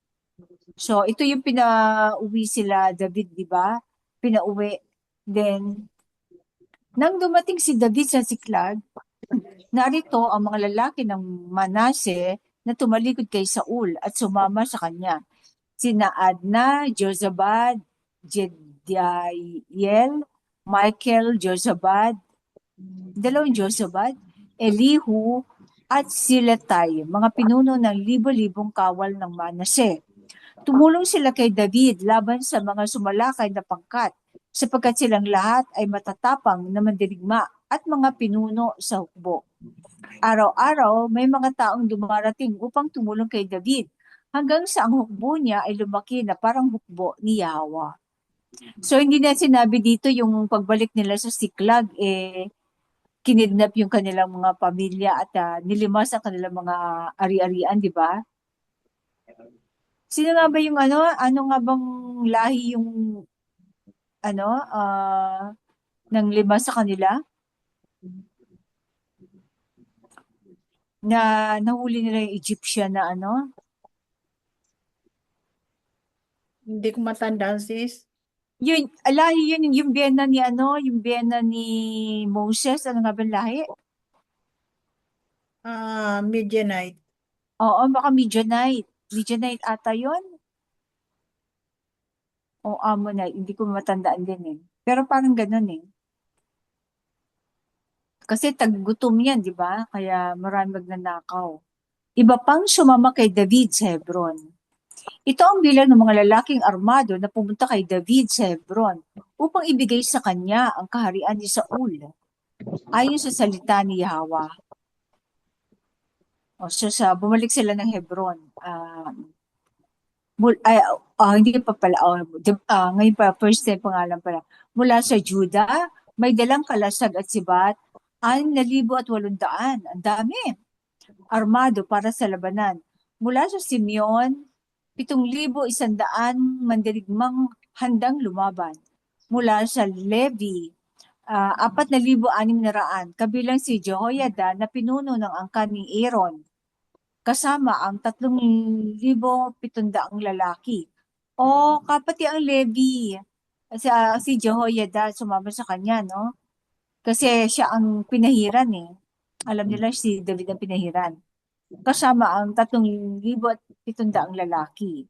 So, ito yung pinauwi sila David, di ba? Pinauwi. Then, nang dumating si David sa Siklag, narito ang mga lalaki ng Manase na tumalikod kay Saul at sumama sa kanya. Sina Adna, Jozabad, Jediael, Michael, Jozabad, dalawang Jozabad, Elihu, at Silatay, mga pinuno ng libo-libong kawal ng Manase. Tumulong sila kay David laban sa mga sumalakay na pangkat, sapagkat silang lahat ay matatapang na mandirigma at mga pinuno sa hukbo. Araw-araw, may mga taong dumarating upang tumulong kay David, hanggang sa ang hukbo niya ay lumaki na parang hukbo ni Yahweh. So, hindi na sinabi dito yung pagbalik nila sa Siklag, kinidnap yung kanilang mga pamilya at nilimas ang kanilang mga ari-arian, di ba? Sino nga ba yung ano nga bang lahi yung nang limas sa kanila? Na nahuli nila yung Egyptian na Hindi ko matandaan, sis. Yun, lahi yun, yung biyena ni yung biyena ni Moses, ano nga ba ang lahi? Midianite. Oo, baka Midianite. Midianite ata yun? O Ammonite, hindi ko matandaan din eh. Pero parang ganun eh. Kasi taggutom yan, di ba? Kaya marami magnanakaw. Iba pang sumama kay David sa Hebron. Ito ang bilang ng mga lalaking armado na pumunta kay David sa Hebron upang ibigay sa kanya ang kaharian ni Saul, ayon sa salita ni Yahweh. So bumalik sila ng Hebron. Hindi pa pala. Ngayon pa, first time pangalan pala. Mula sa Judah, may dalang kalasag at sibat, 6,800. Ang dami. Armado para sa labanan. Mula sa Simeon, 7,100 mandirigmang handang lumaban. Mula sa Levi, 4,600, kabilang si Jehoiada na pinuno ng angkan ni Aaron, kasama ang 3,700 lalaki. O kapati ang Levi, si Jehoiada sumama sa kanya, no? Kasi siya ang pinahiran eh. Alam nila si David ang pinahiran. Kasama ang 3,700 lalaki.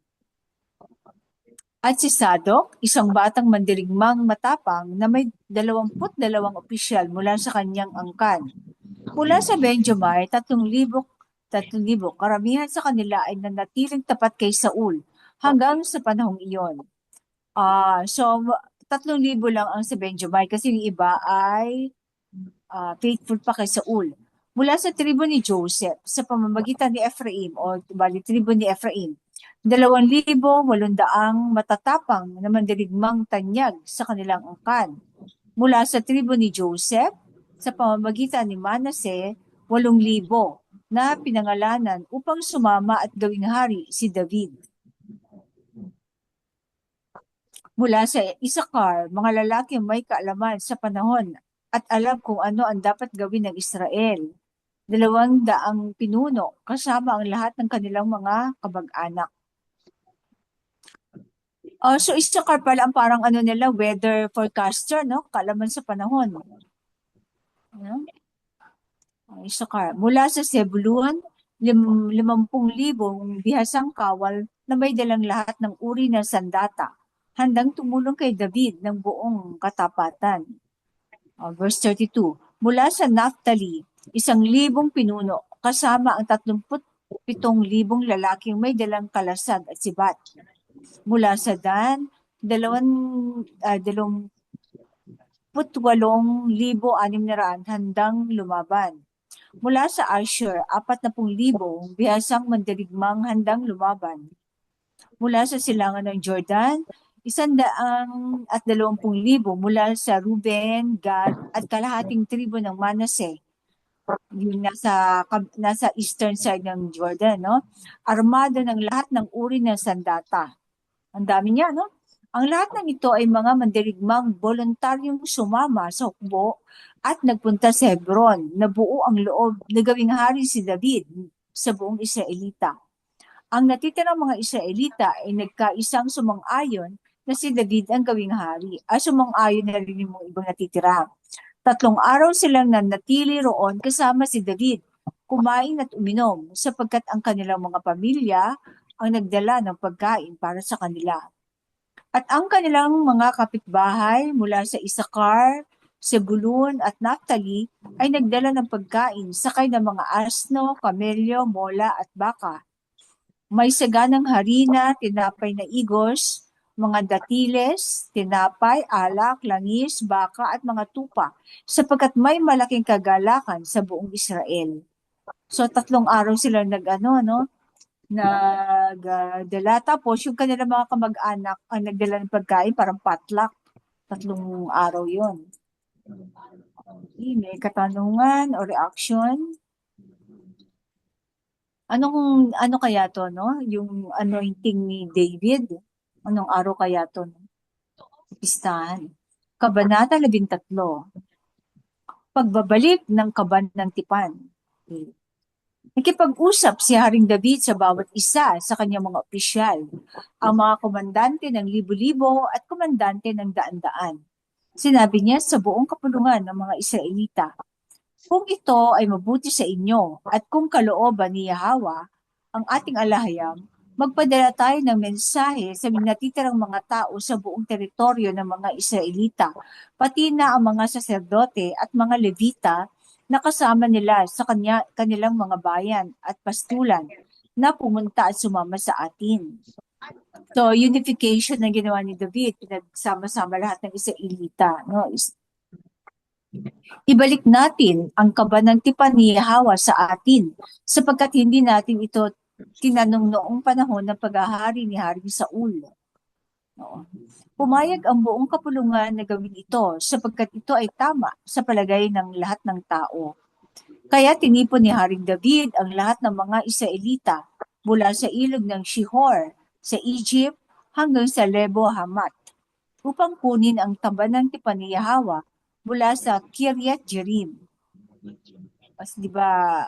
At si Sadok, isang batang mandirigmang matapang na may 22 opisyal mula sa kanyang angkan. Mula sa Benjamin, 3,000, karamihan sa kanila ay nanatiling tapat kay Saul hanggang sa panahong iyon. So, 3,000 lang ang sa Benjamin kasi yung iba ay faithful pa kay Saul. Mula sa tribo ni Joseph, sa pamamagitan ni Ephraim, o bali tribo ni Ephraim, 2,800 matatapang na mandirigmang tanyag sa kanilang angkan. Mula sa tribo ni Joseph, sa pamamagitan ni Manase, 8,000 na pinangalanan upang sumama at gawing hari si David. Mula sa Isakar, mga lalaki may kaalaman sa panahon at alam kung ano ang dapat gawin ng Israel. 200 pinuno kasama ang lahat ng kanilang mga kabag-anak. So Isakar pala ang parang nila, weather forecaster, no? Kaalaman sa panahon. Isakar. Mula sa Zebulun, 50,000 bihasang kawal na may dalang lahat ng uri ng sandata, handang tumulong kay David ng buong katapatan. Verse 32. Mula sa Naphtali, 1,000 pinuno, kasama ang 37,000 lalaking may dalang kalasag at sibat. Mula sa Dan, 28,600 handang lumaban. Mula sa Asher, 40,000 bihasang mandirigmang handang lumaban. Mula sa silangan ng Jordan, 120,000 mula sa Ruben, Gad, at kalahating tribo ng Manase. Yung nasa eastern side ng Jordan, no? Armado ng lahat ng uri ng sandata. Ang dami niya, no? Ang lahat ng ito ay mga mandirigmang voluntaryong sumama sa hukbo at nagpunta sa Hebron na buo ang loob na gawing hari si David sa buong Israelita. Ang natitirang mga Israelita ay nagkaisang sumang-ayon na si David ang gawing hari. Sumang-ayon na rin yung mga ibang natitira. 3 araw silang nanatili roon kasama si David, kumain at uminom, sapagkat ang kanilang mga pamilya ang nagdala ng pagkain para sa kanila. At ang kanilang mga kapitbahay mula sa Isakar, Zebulun at Naphtali ay nagdala ng pagkain sakay ng mga asno, kamelyo, mola at baka. May saganang harina, tinapay na igos, mga datiles, tinapay, alak, langis, baka at mga tupa, sapagkat may malaking kagalakan sa buong Israel. So 3 araw sila nagdala. Tapos yung kanilang mga kamag-anak ang nagdala ng pagkain, parang potluck. 3 araw yon. May katanungan o reaction? Ano kaya to, no? Yung anointing ni David? Anong araw kaya to, no? Pistahan. Kabanata 13. Pagbabalik ng kaban ng tipan. Nakipag-usap si Haring David sa bawat isa sa kanyang mga opisyal, ang mga komandante ng libo-libo at komandante ng daan-daan. Sinabi niya sa buong kapulungan ng mga Israelita, kung ito ay mabuti sa inyo at kung kalooban ni Yahweh, ang ating alahayam, magpadala tayo ng mensahe sa natitirang mga tao sa buong teritoryo ng mga Israelita, pati na ang mga saserdote at mga Levita na kasama nila sa kanilang mga bayan at pastulan na pumunta at sumama sa atin. So, unification na ginawa ni David, pinagsama-sama lahat ng Israelita, no? Ibalik natin ang kaban ng tipan ni Yahweh sa atin, sapagkat hindi natin ito tinanong noong panahon ng paghahari ni Haring Saul. Pumayag ang buong kapulungan na gawin ito, sapagkat ito ay tama sa palagay ng lahat ng tao. Kaya tinipon ni Haring David ang lahat ng mga Israelita mula sa ilog ng Shihor sa Egypt hanggang sa Lebo Hamat, upang kunin ang taban ng tipan ni Yahweh mula sa Kiryat Jearim. Di ba,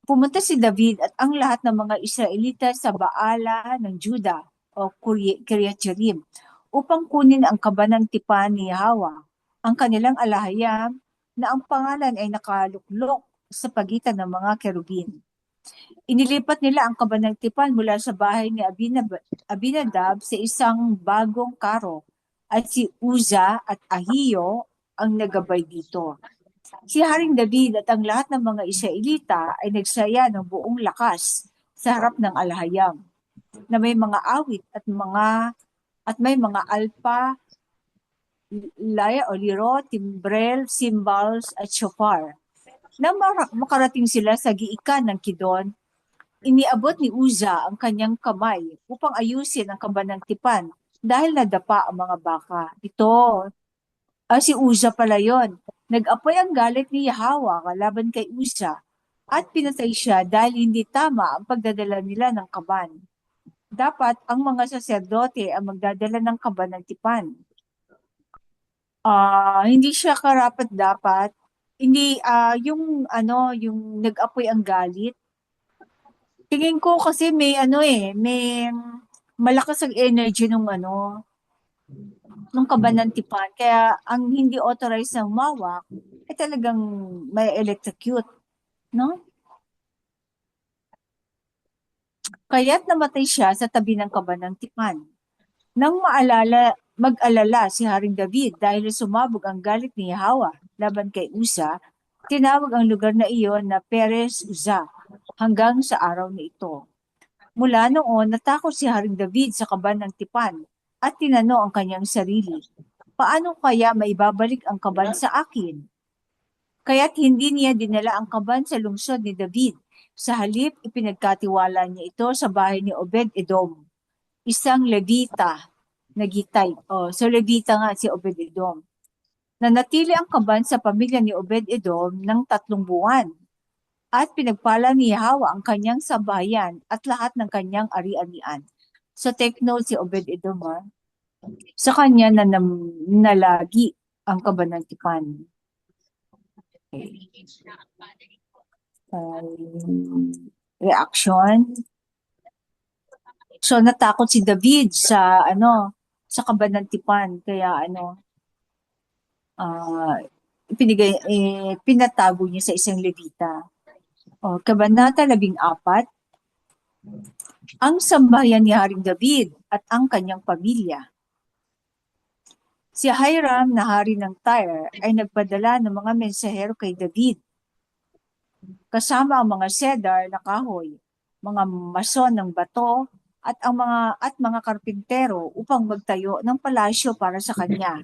pumunta si David at ang lahat ng mga Israelita sa Baala ng Juda o Kiryat Jearim upang kunin ang kaban ng tipan ni Yahweh, ang kanilang alahayam na ang pangalan ay nakaluklok sa pagitan ng mga kerubin. Inilipat nila ang kaban ng tipan mula sa bahay ni Abinadab sa isang bagong karo, at si Uza at Ahiyo ang nagabay dito. Si Haring David at ang lahat ng mga Israelita ay nagsaya ng buong lakas sa harap ng alahayam, na may mga awit at may mga alpa, laya o liro, timbrel, cymbals at shofar. Nang makarating sila sa giikan ng Kidon, iniabot ni Uza ang kanyang kamay upang ayusin ang kaban ng tipan dahil nadapa ang mga baka. Si Uza pala yon. Nag-apoy ang galit ni Yahweh kalaban kay Uza at pinatay siya dahil hindi tama ang pagdadala nila ng kaban. Dapat ang mga saserdote ang magdadala ng kaban ng tipan. Hindi siya karapat-dapat. Hindi, yung nag-apoy ang galit. Tingin ko kasi may malakas ang energy nung kaban ng tipan. Kaya ang hindi authorized ng mawak ay talagang may electrocute, no? Kaya't namatay siya sa tabi ng kaban ng tipan. Nang mag-alala si Haring David dahil sumabog ang galit ni Yahweh laban kay Uza, tinawag ang lugar na iyon na Perez Uza hanggang sa araw na ito. Mula noon, natakot si Haring David sa kaban ng tipan at tinanong ang kanyang sarili, paano kaya maibabalik ang kaban sa akin? Kaya't hindi niya dinala ang kaban sa lungsod ni David. Sa halip, ipinagkatiwala niya ito sa bahay ni Obed-Edom, isang Levita na Gitay. So Levita nga si Obed-Edom. Nanatili ang kaban sa pamilya ni Obed-Edom ng 3 buwan. At pinagpala ni Yahweh ang kanyang sambahayan at lahat ng kanyang ari-arian. So take note si Obed-Edom, sa kanya na nalagi ang kaban ng tipan. Okay. reaction. So natakot si David sa sa kabanantipan, kaya pinatago niya sa isang Levita. Kabanata 14, ang sambahayan ni Haring David at ang kanyang pamilya. Si Hiram na hari ng Tyre ay nagpadala ng mga mensahero kay David, kasama ang mga cedar na kahoy, mga mason ng bato, at mga karpintero upang magtayo ng palasyo para sa kanya.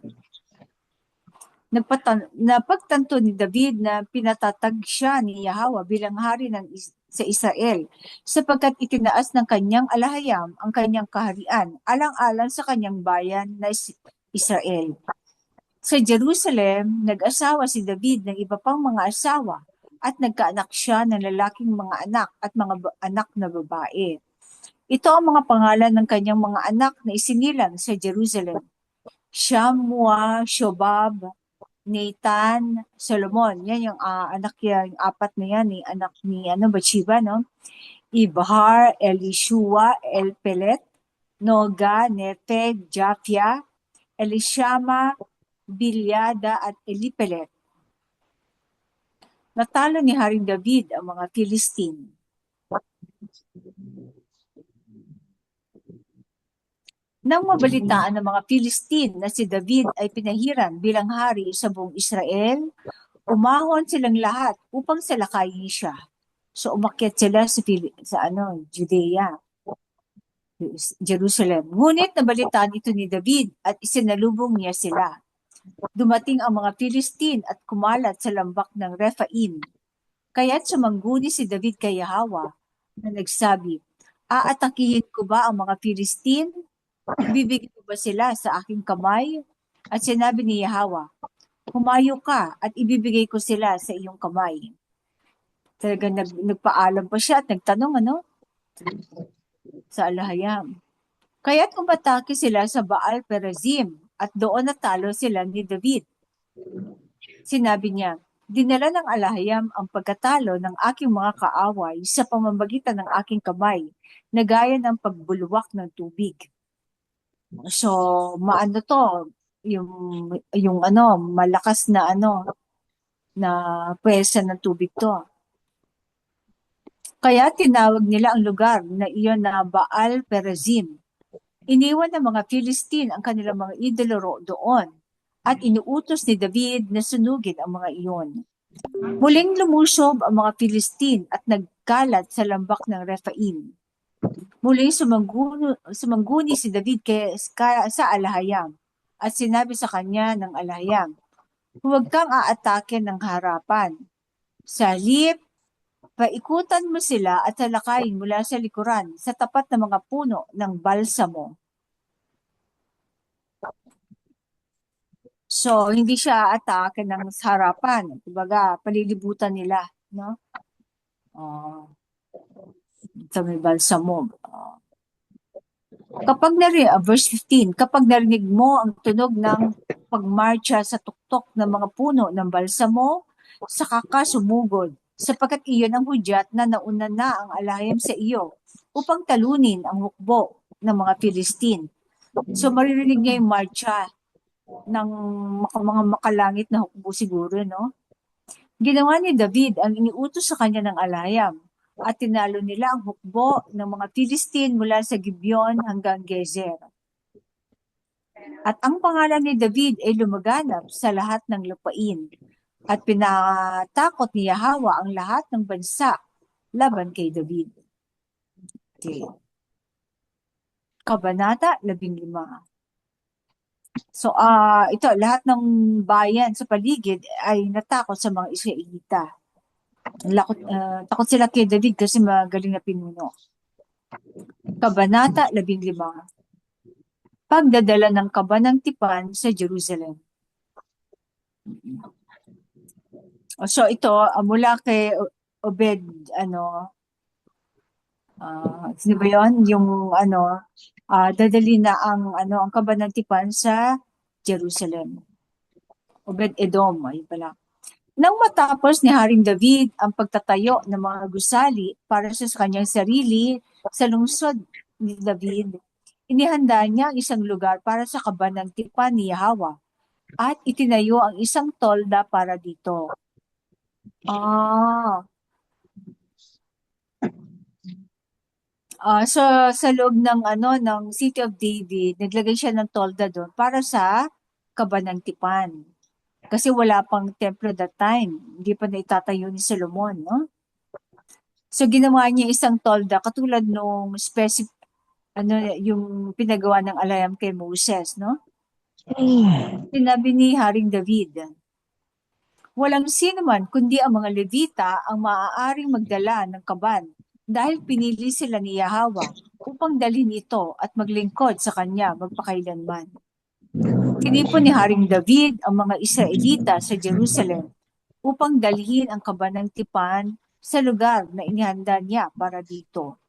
Napagtanto ni David na pinatatag siya ni Yahweh bilang hari sa Israel, sapagkat itinaas ng kanyang alahayam ang kanyang kaharian alang-alang sa kanyang bayan na Israel. Sa Jerusalem, nag-asawa si David ng iba pang mga asawa at nagkaanak siya ng lalaking mga anak at mga anak na babae. Ito ang mga pangalan ng kanyang mga anak na isinilang sa Jerusalem: Shammua, Shobab, Nathan, Solomon. Yan yung anak niya, yung apat na yan, anak ni Bathsheba, no? Ibhar, Elishua, Elpelet, Noga, Neteg, Japhia, Elishama, Bilyada at Elipelet. Natalo ni Haring David ang mga Philistine. Nang mabalitaan ng mga Philistine na si David ay pinahiran bilang hari sa buong Israel, umahon silang lahat upang salakayin siya. So umakyat sila sa Judea, Jerusalem. Ngunit nabalitaan ito ni David at isinalubong niya sila. Dumating ang mga Philistine at kumalat sa lambak ng Rephaim. Kaya't sumangguni si David kay Yahweh na nagsabi, "Aatakihin ko ba ang mga Philistine? Ibibigay ko ba sila sa aking kamay?" At sinabi ni Yahweh, "Humayo ka at ibibigay ko sila sa iyong kamay." Talagang nagpaalam pa siya at nagtanong sa alahayam. Kaya't umatake sila sa Baal Perazim at doon natalo sila ni David. Sinabi niya, "Dinala ng alahayam ang pagkatalo ng aking mga kaaway sa pamamagitan ng aking kamay, na gaya ng pagbulwak ng tubig." So, yung malakas na na pwersa ng tubig to. Kaya tinawag nila ang lugar na iyon na Baal Perazim. Iniwan ng mga Philistine ang kanilang mga idolo doon at inuutos ni David na sunugin ang mga iyon. Muling lumusob ang mga Philistine at nagkalat sa lambak ng Rephaim. Muling sumangguni si David sa alahayam at sinabi sa kanya ng alahayam, "Huwag kang aatake ng harapan. Sa halip, paikutan mo sila at salakayin mula sa likuran sa tapat ng mga puno ng balsamo." So, hindi siya atake ng harapan. Kumbaga, palilibutan nila, no? Sa may balsamo. Verse 15, kapag narinig mo ang tunog ng pagmarcha sa tuktok ng mga puno ng balsamo, saka ka sumugod, sapagkat iyon ang hudyat na nauna na ang alahayam sa iyo upang talunin ang hukbo ng mga Philistine. So maririnig niya yung marcha ng mga makalangit na hukbo siguro, no? Ginawa ni David ang iniutos sa kanya ng alahayam at tinalo nila ang hukbo ng mga Philistine mula sa Gibeon hanggang Gezer. At ang pangalan ni David ay lumaganap sa lahat ng lupain at pinatakot ni Yahweh ang lahat ng bansa laban kay David. Okay. Kabanata 15. So, ito, lahat ng bayan sa paligid ay natakot sa mga Israelita. Takot sila kay David kasi magaling na pinuno. Kabanata 15. Pagdadala ng kaba ng tipan sa Jerusalem. So, ito, mula kay Obed, sino ba yun? Yung, dadali na ang kaba ng tipan sa Jerusalem. Obed Edom, ayun pala. Nang matapos ni Haring David ang pagtatayo ng mga gusali para sa kanyang sarili sa lungsod ni David, inihanda niya ang isang lugar para sa kabanang tipan ni Yahweh at itinayo ang isang tolda para dito. Ah, so sa loob ng City of David, naglagay siya ng tolda doon para sa kabanang tipan. Kasi wala pang templo that time. Hindi pa naitatayo ni Solomon, no? So ginawa niya isang tolda katulad nung yung pinagawa ng alayam kay Moses, no? Sinabi ni Haring David, walang sino man kundi ang mga Levita ang maaaring magdala ng kaban dahil pinili sila ni Yahweh upang dalhin ito at maglingkod sa kanya magpakailanman. Tinipon ni Haring David ang mga Israelita sa Jerusalem upang dalhin ang kabanang tipan sa lugar na inihanda niya para dito.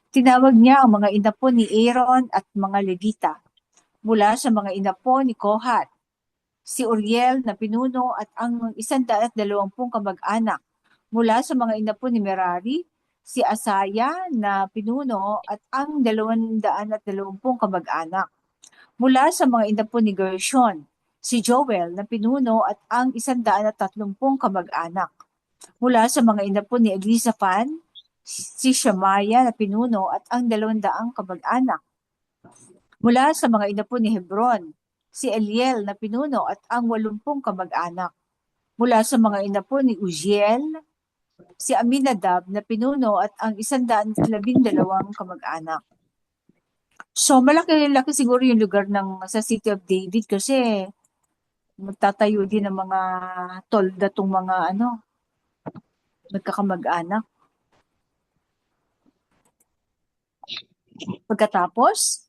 Tinawag niya ang mga inapo ni Aaron at mga Levita. Mula sa mga inapo ni Kohat, si Uriel na pinuno at ang 120 kamag-anak. Mula sa mga inapo ni Merari, si Asaya na pinuno at ang 220 kamag-anak. Mula sa mga inapo ni Gershon, si Joel na pinuno at ang 130 kamag-anak. Mula sa mga inapo ni Elizaphan, si Shemaya na pinuno at ang 200 kamag-anak. Mula sa mga inapo ni Hebron, si Eliel na pinuno at ang 80 kamag-anak. Mula sa mga inapo ni Uziel, si Aminadab na pinuno at ang 112 kamag-anak. So malaki-laki siguro yung lugar sa City of David kasi magtatayo din ng mga tolda tong mga magkakamag-anak. Pagkatapos,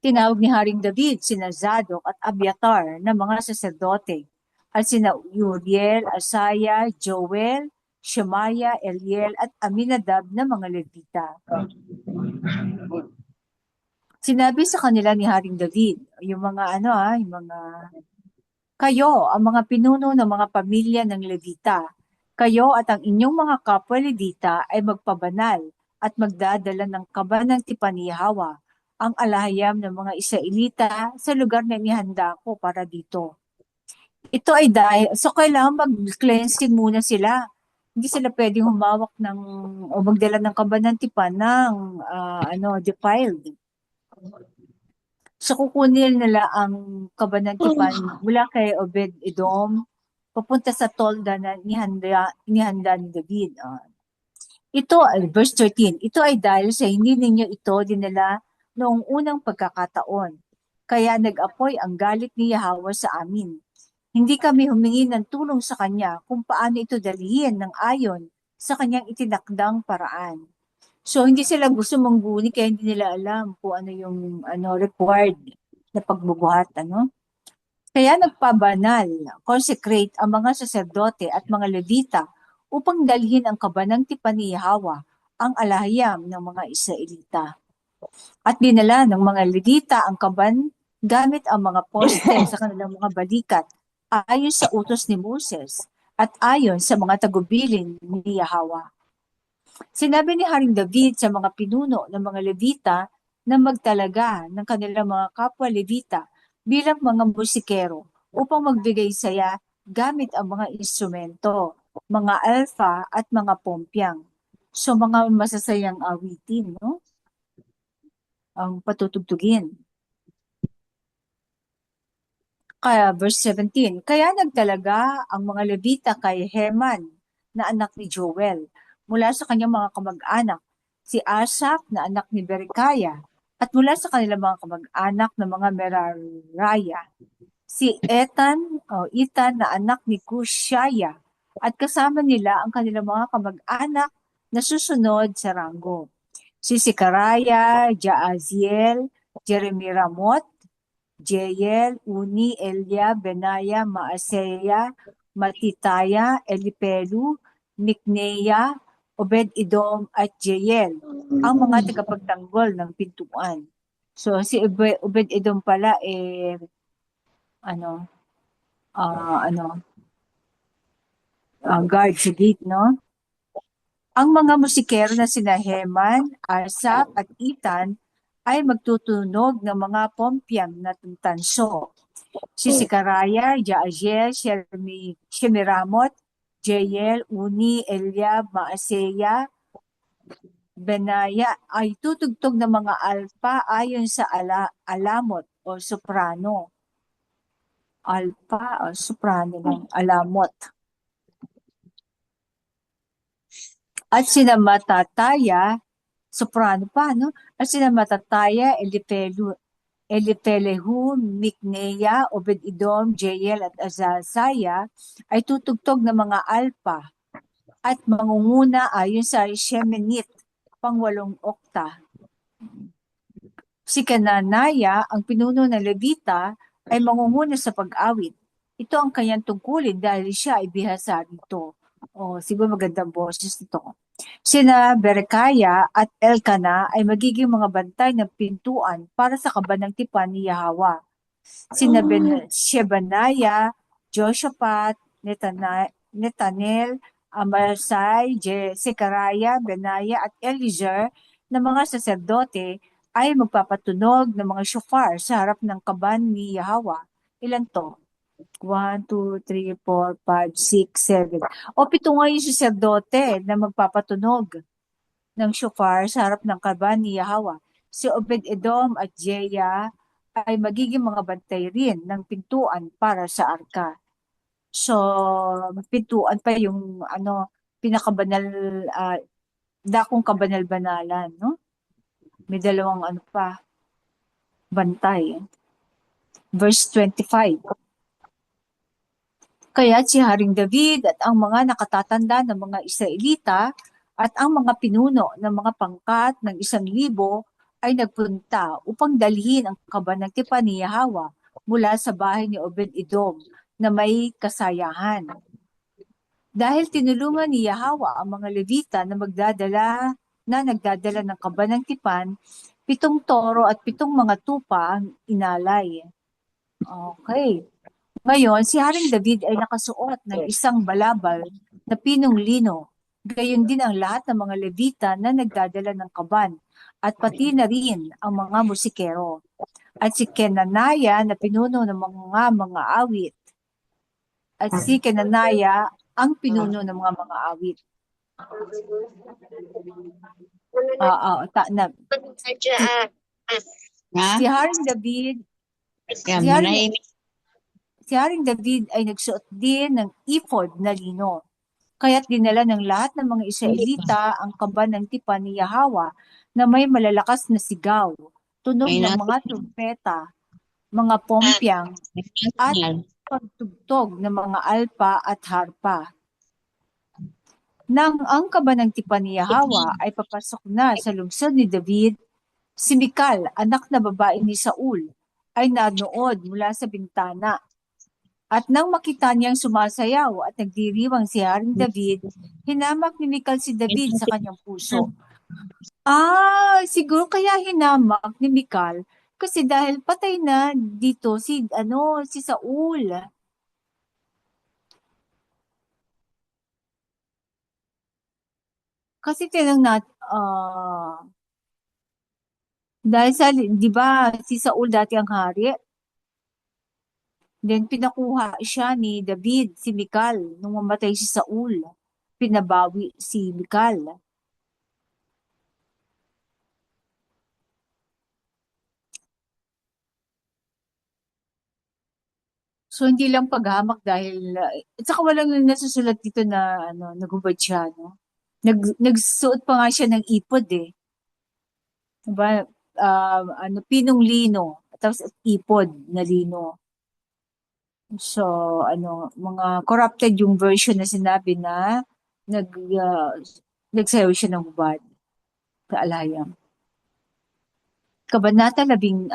tinawag ni Haring David sina Zadok at Abiatar na mga saserdote at sina Uriel, Asaya, Joel, Shemaya, Eliel at Aminadab na mga Levita. Sinabi sa kanila ni Haring David, yung mga kayo, ang mga pinuno ng mga pamilya ng Levita, kayo at ang inyong mga kapwa Levita ay magpabanal at magdadala ng kabanang tipan ni Yahweh, ang alahayam ng mga Israelita sa lugar na inihanda ko para dito. Ito ay so kailangan mag-cleansing muna sila. Hindi sila pwedeng humawak o magdala ng kabanang tipan ng defiled. So kukunin nila ang kabanang tipan mula kay Obed-Edom papunta sa tolda na inihanda ni David. Ito, verse 13, ito ay dahil sa hindi ninyo ito dinala noong unang pagkakataon. Kaya nag-apoy ang galit ni Yahweh sa amin. Hindi kami humingi ng tulong sa kanya kung paano ito dalhin ng ayon sa kanyang itinakdang paraan. So hindi sila gusto mangguni kaya hindi nila alam kung ano yung required na pagbubuhat. Kaya nagpabanal, consecrate ang mga saserdote at mga Levita upang dalhin ang kabanang tipan ni Yahweh, ang alahayam ng mga Israelita. At dinala ng mga Levita ang kaban gamit ang mga poste sa kanilang mga balikat ayon sa utos ni Moses at ayon sa mga tagubilin ni Yahweh. Sinabi ni Haring David sa mga pinuno ng mga Levita na magtalaga ng kanilang mga kapwa Levita bilang mga musikero upang magbigay saya gamit ang mga instrumento, mga alfa at mga pompyang. So mga masasayang awitin, no? Ang patutugtugin. Kaya verse 17, kaya nagtalaga ang mga Levita kay Heman na anak ni Joel mula sa kanyang mga kamag-anak, si Asaph na anak ni Berekaya at mula sa kanilang mga kamag-anak na mga Meraraya, si Etan na anak ni Kushaya at kasama nila ang kanilang mga kamag-anak na susunod sa ranggo. Si Sekaraya, Jaaziel, Jeremiramot, Jeiel, Uni, Elia, Benaya, Maaseya, Matitaya, Elipelu, Mikneya, Obed-Edom at Jeiel, ang mga tagapagtanggol ng pintuan. So si Obed-Edom pala guard sa gate, no? Ang mga musikero na sina Heman, Arsap at Ethan ay magtutunog ng mga pompyang na tanso. Si Sekaraya, Jaaziel, Shemiramot, Jeiel, Uni, Eliab, Maaseya, Benaya ay tutugtog ng mga alpa ayon sa alamot o soprano. Alpa o soprano ng alamot. At sina Matataya, soprano pa, no? At sina Matataya, Elipelehu, Mikneya, Obed-Edom, Jeiel at Azazaya ay tutugtog ng mga alpa at mangunguna ayon sa Sheminith, pangwalong okta. Si Kananaya, ang pinuno ng Levita, ay mangunguna sa pag-awit. Ito ang kanyang tungkulin dahil siya ay bihasa rito. O, siguro magandang boses nito. Sina Berekaya at Elkana ay magiging mga bantay ng pintuan para sa kabanang tipan ni Yahweh. Sina Shebanaya, Joshaphat, Netanel, Amasai, Sekaraya, Benaya at Eliezer na mga saserdote ay magpapatunog ng mga shofar sa harap ng kaban ni Yahweh. Ilan to? 1, 2, 3, 4, 5, 6, 7. O 7 nga yung saserdote na magpapatunog ng shofar sa harap ng kaban ni Yahweh. Si Obed-Edom at Jeya ay magiging mga bantay rin ng pintuan para sa arka. So, pintuan pa yung pinakabanal, dakong kabanal-banalan, no? May dalawang bantay. Verse 25. Kaya si Haring David at ang mga nakatatanda ng mga Israelita at ang mga pinuno ng mga pangkat ng 1,000 ay nagpunta upang dalhin ang kaban ng tipan ni Yahweh mula sa bahay ni Obed-Edom na may kasayahan. Dahil tinulungan ni Yahweh ang mga Levita na nagdadala ng kaban ng tipan, 7 toro at 7 mga tupa ang inalay. Okay. Ngayon, si Haring David ay nakasuot ng isang balabal na pinong lino. Gayon din ang lahat ng mga Levita na nagdadala ng kaban at pati na rin ang mga musikero. At si Kenanaya na pinuno ng mga awit. At si Kenanaya ang pinuno ng mga awit. Si Haring David Si Haring David ay nagsuot din ng ephod na lino. Kaya't dinala ng lahat ng mga Israelita ang kaban ng tipan ni Yahweh na may malalakas na sigaw, tunog ng mga trumpeta, mga pompyang, at pagtugtog ng mga alpa at harpa. Nang ang kaban ng tipan ni Yahweh ay papasok na sa lungsod ni David, si Mikal, anak na babae ni Saul, ay nanood mula sa bintana. At nang makita niyang sumasayaw at nagdiriwang si Haring David, hinamak ni Mikal si David sa kanyang puso. Siguro kaya hinamak ni Mikal kasi dahil patay na dito si Saul. Kasi dahil sa, di ba, si Saul dati ang hari? Then pinakuha siya ni David, si Mikal, nung mamatay si Saul. Pinabawi si Mikal. So hindi lang paghamak dahil at saka walang nasusulat dito na nagubad siya, no? Nagsuot pa nga siya ng ipod eh. Diba? Pinong lino, tapos ipod na lino. So, mga corrupted yung version na sinabi na nagsayaw siya ng hubad sa alayang. Kabanata 16.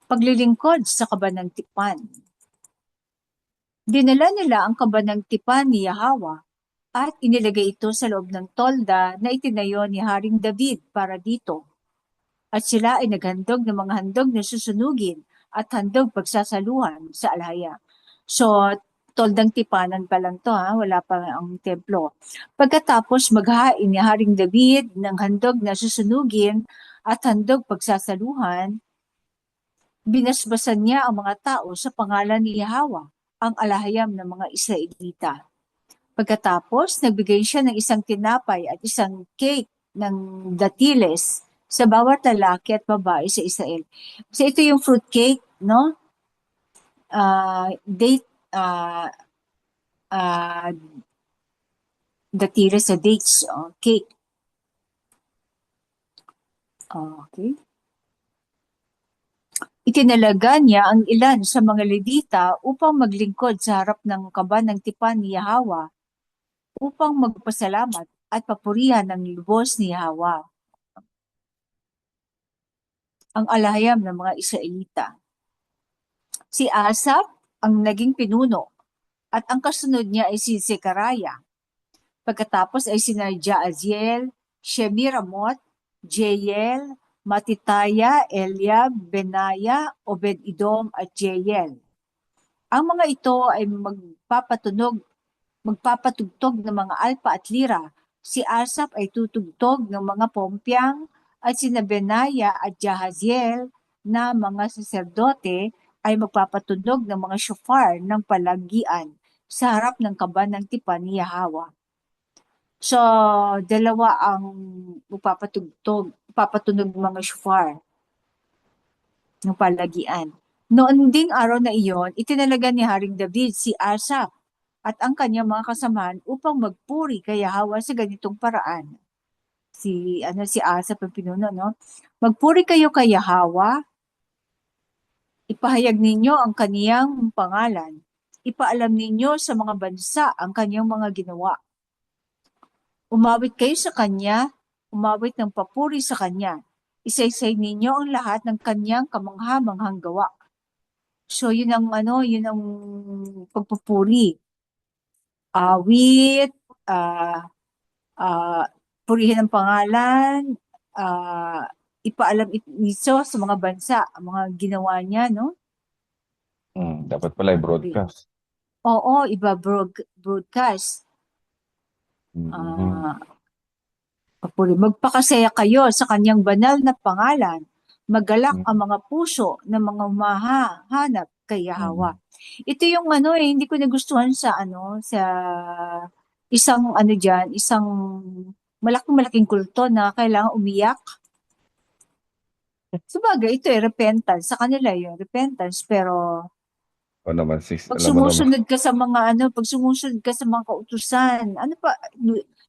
Paglilingkod sa kabanang tipan. Dinala nila ang kabanang tipan ni Yahweh at inilagay ito sa loob ng tolda na itinayo ni Haring David para dito. At sila ay naghandog ng mga handog na susunugin at handog pagsasaluhan sa alaya. So, toldang tipanan pa lang to ha, wala pa ang templo. Pagkatapos maghain ni Haring David ng handog na susunugin at handog pagsasaluhan, binasbasan niya ang mga tao sa pangalan ni Yahweh, ang alahayam ng mga Israelita. Pagkatapos, nagbigay siya ng isang tinapay at isang cake ng datiles sa bawat lalaki at babae sa Israel. So ito yung fruit cake, no? Date, datiles sa dates, cake. Okay. Itinalaga niya ang ilan sa mga Levita upang maglingkod sa harap ng kaban ng tipan ni Yahweh upang magpasalamat at papurihan ng lubos ni Yahweh, ang alahayam ng mga Israelita. Si Asaph ang naging pinuno at ang kasunod niya ay si Zechariah. Pagkatapos ay sina Jaaziel, Shemiramot, Jeiel, Matitaya, Eliab, Benaya, Obed-Edom at Jeiel. Ang mga ito ay magpapatugtog ng mga alpa at lira. Si Asaph ay tutugtog ng mga pompyang at sina Benaya at Jahaziel na mga saserdote ay magpapatunog ng mga shofar ng palagian sa harap ng kaban ng tipan ni Yahweh. So, dalawa ang papatunog ng mga shofar ng palagian. Noon ding araw na iyon, itinalaga ni Haring David si Asaph at ang kanyang mga kasamahan upang magpuri kay Yahweh sa ganitong paraan. Si Asaph ang pinuno, no? Magpuri kayo kay Yahweh, ipahayag ninyo ang kaniyang pangalan, ipaalam ninyo sa mga bansa ang kaniyang mga ginawa. Umawit kayo sa kanya, umawit ng papuri sa kanya. Isaysay ninyo ang lahat ng kanyang kamangha-manghang gawa. So yun ang pagpupuri. Awit, purihin ang pangalan, ipaalam ito sa mga bansa, ang mga ginawa niya, no? Dapat pala i-broadcast. Oo, broadcast. Papuri. Magpakasaya kayo sa kanyang banal na pangalan. Magalak ang mga puso ng mga humahanap kay Yahweh. Ito yung hindi ko nagustuhan sa isang isang malaking kulto na kailangan umiyak. Sabagay, ito repentance. Sa kanila yung repentance, pero naman, sis. pag Alam mo naman. sumusunod ka sa mga kautusan,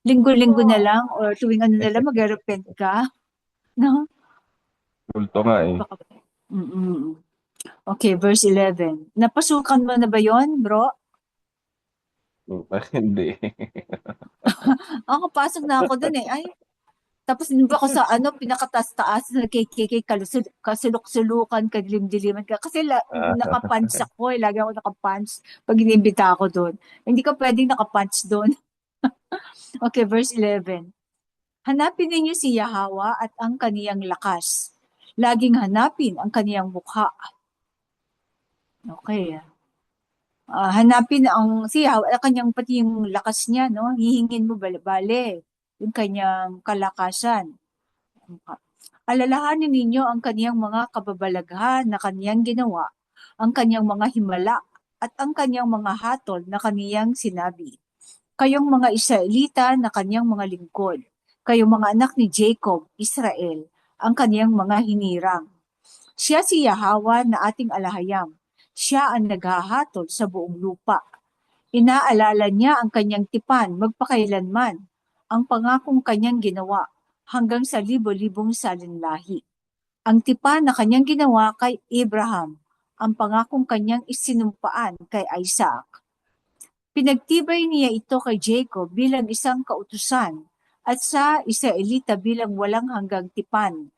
linggo-linggo na lang or tuwing na lang mag-repent ka. No? Kulto nga eh. Okay, verse 11. Napasukan mo na ba yon, bro? Hindi. Ako, pasok na ako dun eh. Ay, tapos hindi ako sa pinakataas-taas na KKK, kasulok-sulukan, kadilim-diliman ka. Kasi nakapants ako eh. Lagi ako nakapants pag inimbita ako doon. Hindi ka pwedeng nakapants doon. Okay, verse 11. Hanapin ninyo si Yahweh at ang kaniyang lakas. Laging hanapin ang kaniyang mukha. Okay. Hanapin si Yahweh, ang kanyang pati yung lakas niya, no? Hihingin mo bale yung kanyang kalakasan. Alalahanin ninyo ang kaniyang mga kababalaghan na kaniyang ginawa, ang kaniyang mga himala, at ang kaniyang mga hatol na kaniyang sinabi. Kayong mga Israelita na kaniyang mga lingkod, kayong mga anak ni Jacob, Israel, ang kaniyang mga hinirang. Siya si Yahweh na ating alahayam. Siya ang naghahatol sa buong lupa. Inaalala niya ang kanyang tipan magpakailanman, ang pangakong kanyang ginawa hanggang sa libo-libong salinlahi. Ang tipan na kanyang ginawa kay Abraham, ang pangakong kanyang isinumpaan kay Isaac. Pinagtibay niya ito kay Jacob bilang isang kautusan at sa Israelita bilang walang hanggang tipan.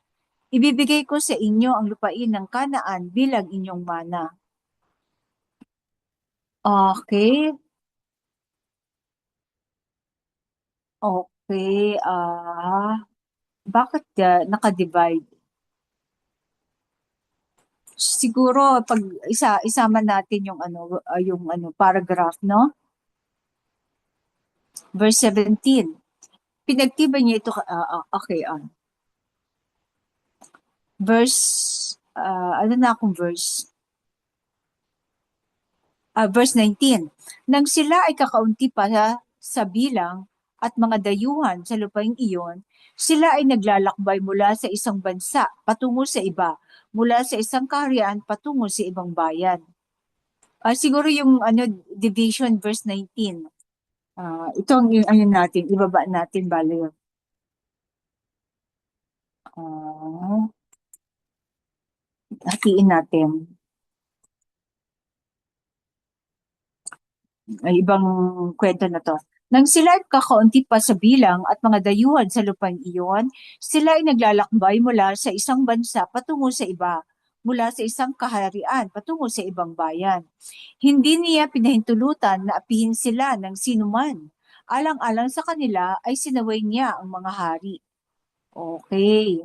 Ibibigay ko sa inyo ang lupain ng Kanaan bilang inyong mana. Okay. Okay. Bakit nakadivide? Siguro pag isama natin yung paragraph, no? Verse 17. Pinagtibay niya ito, okay, ano na akong verse? Verse 19. Nang sila ay kakaunti pa sa bilang at mga dayuhan sa lupaing iyon, sila ay naglalakbay mula sa isang bansa patungo sa iba, mula sa isang kaharian patungo sa ibang bayan. Siguro yung division verse 19. Ito ang natin, ibaba natin bale yun. Hatiin natin. Ay, ibang kwento na to. Nang sila ay kakaunti pa sa bilang at mga dayuhan sa lupain iyon, sila ay naglalakbay mula sa isang bansa patungo sa iba, mula sa isang kaharian patungo sa ibang bayan. Hindi niya pinahintulutan na apihin sila ng sinuman. Alang-alang sa kanila ay sinaway niya ang mga hari. Okay.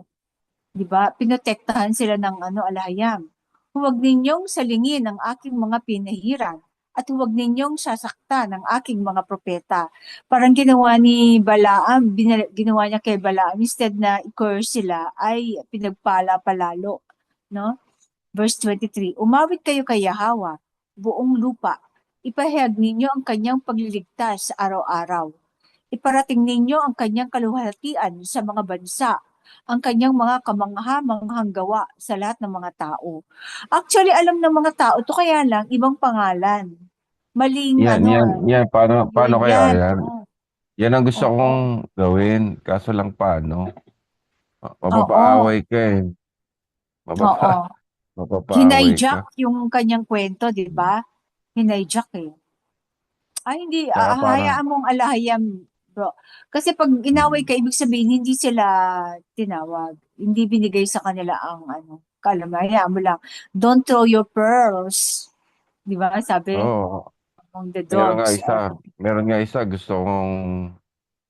Di ba? Pinotektahan sila ng alahayam. Huwag ninyong salingin ang aking mga pinahiran at huwag ninyong sasaktan ang aking mga propeta. Parang ginawa ni Balaam, ginawa niya kay Balaam, instead na i-curse sila, ay pinagpala palalo. No? Verse 23, umawit kayo kay Yahweh, buong lupa. Ipahayag ninyo ang kanyang pagliligtas sa araw-araw. Iparating ninyo ang kanyang kaluwalhatian sa mga bansa, ang kanyang mga kamangha-manghang gawa sa lahat ng mga tao. Actually, alam ng mga tao, to kaya lang, ibang pangalan. Maling Yan. Paano kaya yan. yan? Yan ang gusto Oo. kong gawin. Kaso lang paano? Oo. Mapapaaway ka eh. Oo. Mapapaaway ka. Hinayjack yung kanyang kwento, di ba? Hinayjack eh. Ay, hindi. Tsaka parang, Hayaan mong alahayam, bro. Kasi pag inaway ka, ibig sabihin, hindi sila tinawag. Hindi binigay sa kanila ang kalamaya mo lang. Don't throw your pearls. Di ba? Sabi, oo. among the Meron nga dogs. isa. Meron nga isa. Gusto kong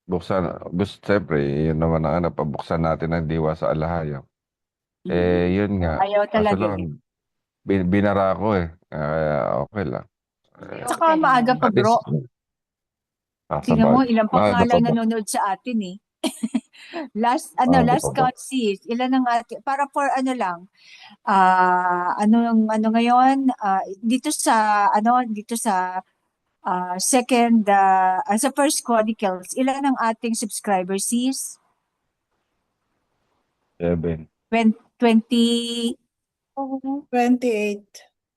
buksan. Siyempre, yun naman ang pabuksan natin ang diwa sa alahayam. Yun nga. Ayaw Kaso talaga eh. lang, binara ko eh. Okay lang. Tsaka maaga pa, At bro. least, Tingnan mo, sabay. ilang pa Maaga nga pa lang ba? nanonood sa atin eh. Last Maaga pa ba? count sis, ilan ang atin, para for lang, ngayon, dito sa sa First Chronicles, ilan ang ating subscribers sis? 7. 20, 28.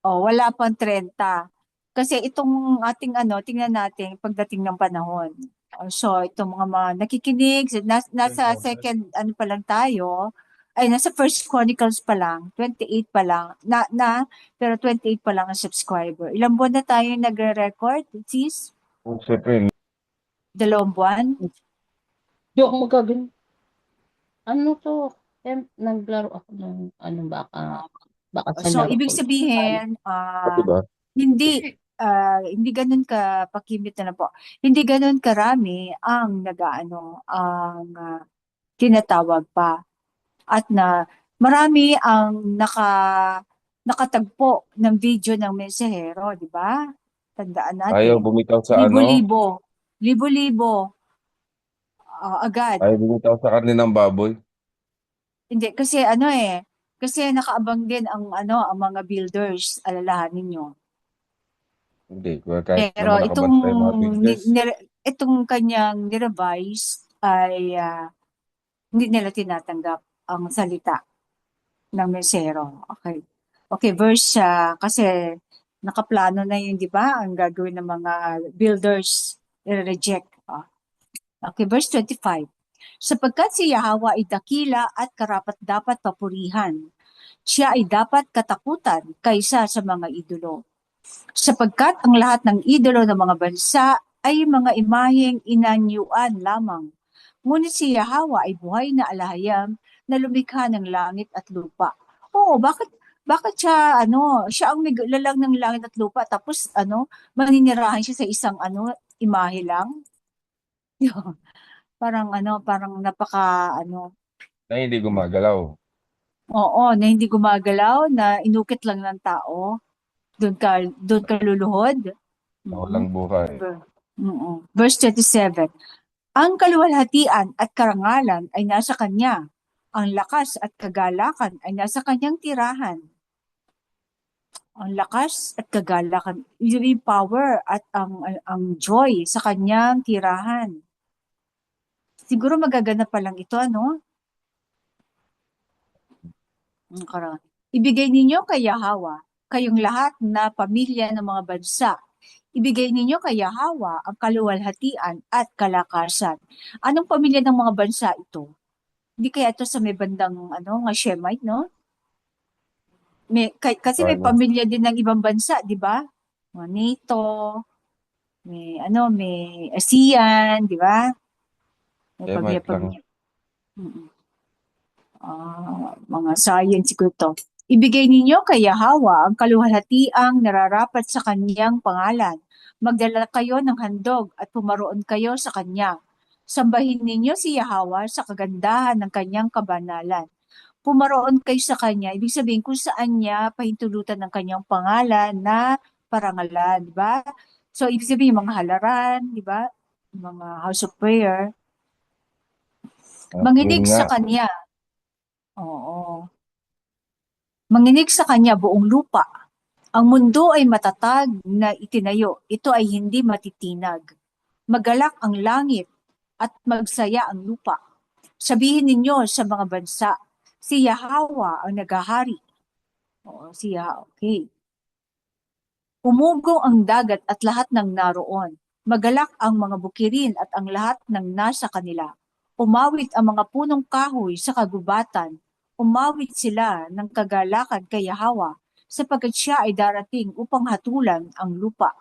wala pang 30. Kasi itong ating tingnan natin pagdating ng panahon. So, itong mga nakikinig, nasa second, pa lang tayo, ay nasa First Chronicles pa lang, 28 pa lang, pero 28 pa lang ang subscriber. Ilang buwan na tayo nagre-record, sis? Siyempre, 2 buwan? Di ako magagano. Ano to? Naglaro ako ng baka sa So, laro ibig ko. sabihin, diba? hindi ganun ka pakimit na po. Hindi ganun karami ang tinatawag pa. At marami ang nakatagpo ng video ng mensahero, di ba? Tandaan Ayaw natin. bumitaw sa Libo-libo. Libo-libo. Agad. Ayaw bumitaw sa karne ng baboy. Hindi, kasi kasi nakaabang din ang mga builders, alalahanin nyo. Hindi. Kahit Pero naman nakabantay mga builders. itong kanyang nirevise ay hindi nila tinatanggap ang salita ng mesero. Okay. Okay, verse kasi nakaplano na yun, di ba? Ang gagawin ng mga builders, i-reject. Okay, verse 25. Sapagkat si Yahweh ay dakila at karapat-dapat papurihan. Siya ay dapat katakutan kaysa sa mga idolo. Sapagkat ang lahat ng idolo ng mga bansa ay mga imaheng inanyuan lamang. Ngunit si Yahweh ay buhay na alahayam na lumikha ng langit at lupa. Oo, bakit siya siya ang naglalang ng langit at lupa tapos maninirahan siya sa isang imahe lang? parang napaka Na hindi gumagalaw. Oo, na hindi gumagalaw, na inukit lang ng tao. Doon ka luluhod. Na Mhm. walang buhay. Verse 27. Ang kaluwalhatian at karangalan ay nasa kanya. Ang lakas at kagalakan ay nasa kanyang tirahan. Ang lakas at kagalakan, yung power at ang joy sa kanyang tirahan. Siguro magaganap pa lang ito, ano? Ibigay ninyo kay Yahawa, kayong lahat na pamilya ng mga bansa. Ibigay ninyo kay Yahawa ang kaluwalhatian at kalakasan. Anong pamilya ng mga bansa ito? Hindi kaya ito sa may bandang nga Shemite, no? Kasi may Ano? pamilya din ng ibang bansa, di ba? Mga NATO, may ASEAN, di ba? May Shemite lang. pamilya-pamilya. Mga science ko to. Ibigay ninyo kay Yahawa ang kaluwalhatiang nararapat sa kanyang pangalan. Magdala kayo ng handog at pumaroon kayo sa kanya. Sambahin ninyo si Yahawa sa kagandahan ng kanyang kabanalan. Pumaroon kayo sa kanya, ibig sabihin kung saan niya pahintulutan ng kanyang pangalan na parangalan, di ba? So, ibig sabihin yung mga halaran, di ba? Mga house of prayer. Yun Manginig nga. sa kanya. Oo. Manginig sa kanya buong lupa. Ang mundo ay matatag na itinayo. Ito ay hindi matitinag. Magalak ang langit at magsaya ang lupa. Sabihin ninyo sa mga bansa, si Yahawa ang naghahari. Oo, siya, okay. Umugong ang dagat at lahat ng naroon. Magalak ang mga bukirin at ang lahat ng nasa kanila. Umawit ang mga punong kahoy sa kagubatan. Umawit sila ng kagalakan kay Yahawa, sapagkat siya ay darating upang hatulan ang lupa.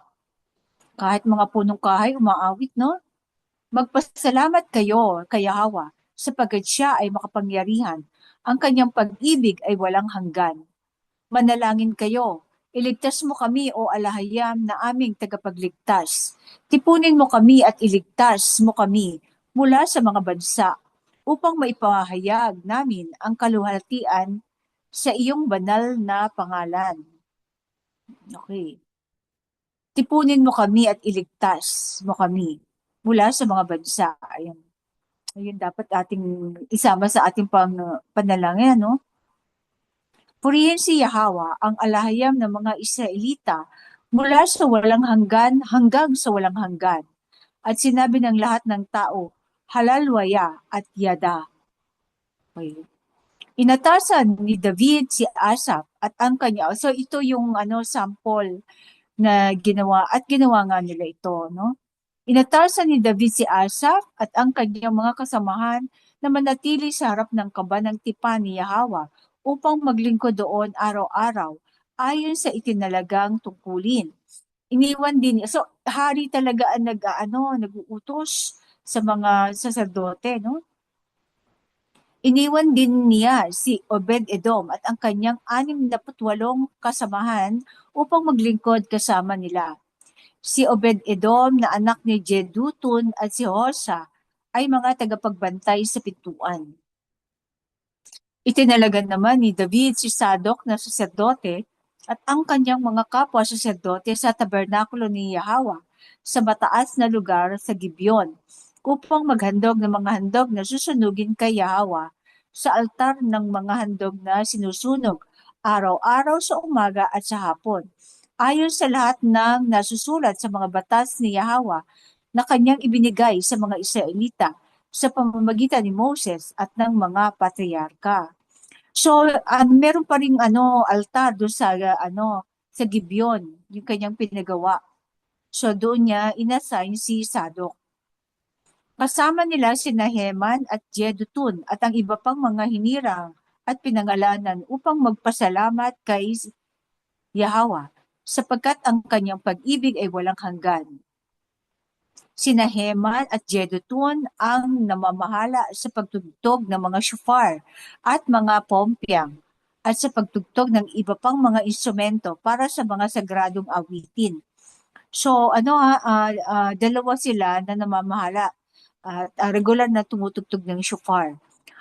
Kahit mga punong kahoy umaawit, no? Magpasalamat kayo kay Yahawa, sapagkat siya ay makapangyarihan. Ang kanyang pag-ibig ay walang hanggan. Manalangin kayo. Iligtas mo kami, o Alahayam, na aming tagapagligtas. Tipunin mo kami at iligtas mo kami mula sa mga bansa upang maipahayag namin ang kaluwalhatian sa iyong banal na pangalan. Okay. Tipunin mo kami at iligtas mo kami mula sa mga bansa. Ayun. Ayun dapat ating isama sa ating panalangin, no? Purihin si Yahawa, ang alahayam ng mga Israelita, mula sa walang hanggan hanggang sa walang hanggan. At sinabi ng lahat ng tao, halalwaya at yada. Okay. Inatasan ni David si Asaph at ang kanya. So ito yung sample na ginawa nga nila ito, no? Inatasan ni David si Asaph at ang kanyang mga kasamahan na manatili sa harap ng kaba ng tipan ni Yahawa upang maglingkod doon araw-araw ayon sa itinalagang tungkulin. Iniwan din, so hari talaga ang nag-uutos sa mga saserdote, no? Iniwan din niya si Obed-Edom at ang kanyang 68 kasamahan upang maglingkod kasama nila. Si Obed-Edom na anak ni Jedutun at si Hosa ay mga tagapagbantay sa pintuan. Itinalagan naman ni David si Sadok na saserdote at ang kanyang mga kapwa saserdote sa tabernakulo ni Yahawa sa mataas na lugar sa Gibeon upang maghandog ng mga handog na susunugin kay Yahawa sa altar ng mga handog na sinusunog araw-araw sa umaga at sa hapon. Ayon sa lahat ng nasusulat sa mga batas ni Yahawa na kanyang ibinigay sa mga Israelita sa pamamagitan ni Moses at ng mga patriarka. So, meron pa ring altar doon sa Gibeon, yung kanyang pinagawa. So, doon niya inassign si Sadok. Kasama nila si Heman at Jedutun at ang iba pang mga hinirang at pinangalanan upang magpasalamat kay Yahawa sapagkat ang kanyang pag-ibig ay walang hanggan. Sina Heman at Jedutun ang namamahala sa pagtugtog ng mga shofar at mga pompyang at sa pagtugtog ng iba pang mga instrumento para sa mga sagradong awitin. So, dalawa sila na namamahala at regular na tumutugtog ng shofar.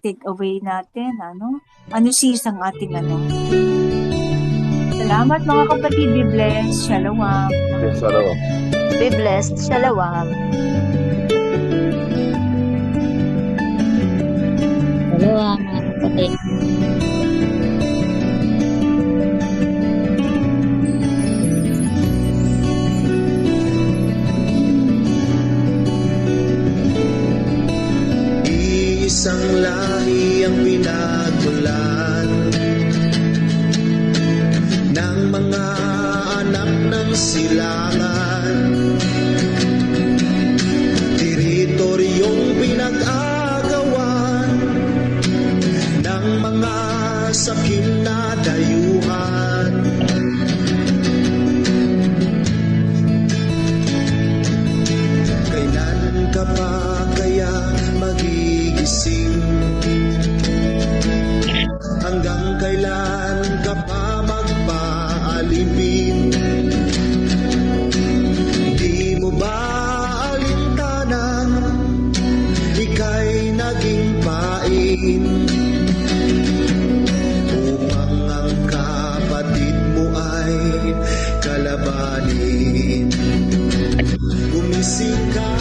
take away natin, ano? Ano sis ang ating ano? Salamat mga kapatid, be blessed, shalom. Salamat. Be blessed. Shalom. Dalawa, mga kapatid. Isang lahi ang pinagmulan ng mga anak ng silangan, teritoryong pinag-agawan ng mga sakim na dayuhan. Kailan ka pa kaya magigising? Hanggang kailan ka pa magpaalipin? Di mo ba alintanan ika'y naging pain upang ang kapatid mo ay kalabanin? Gumising ka,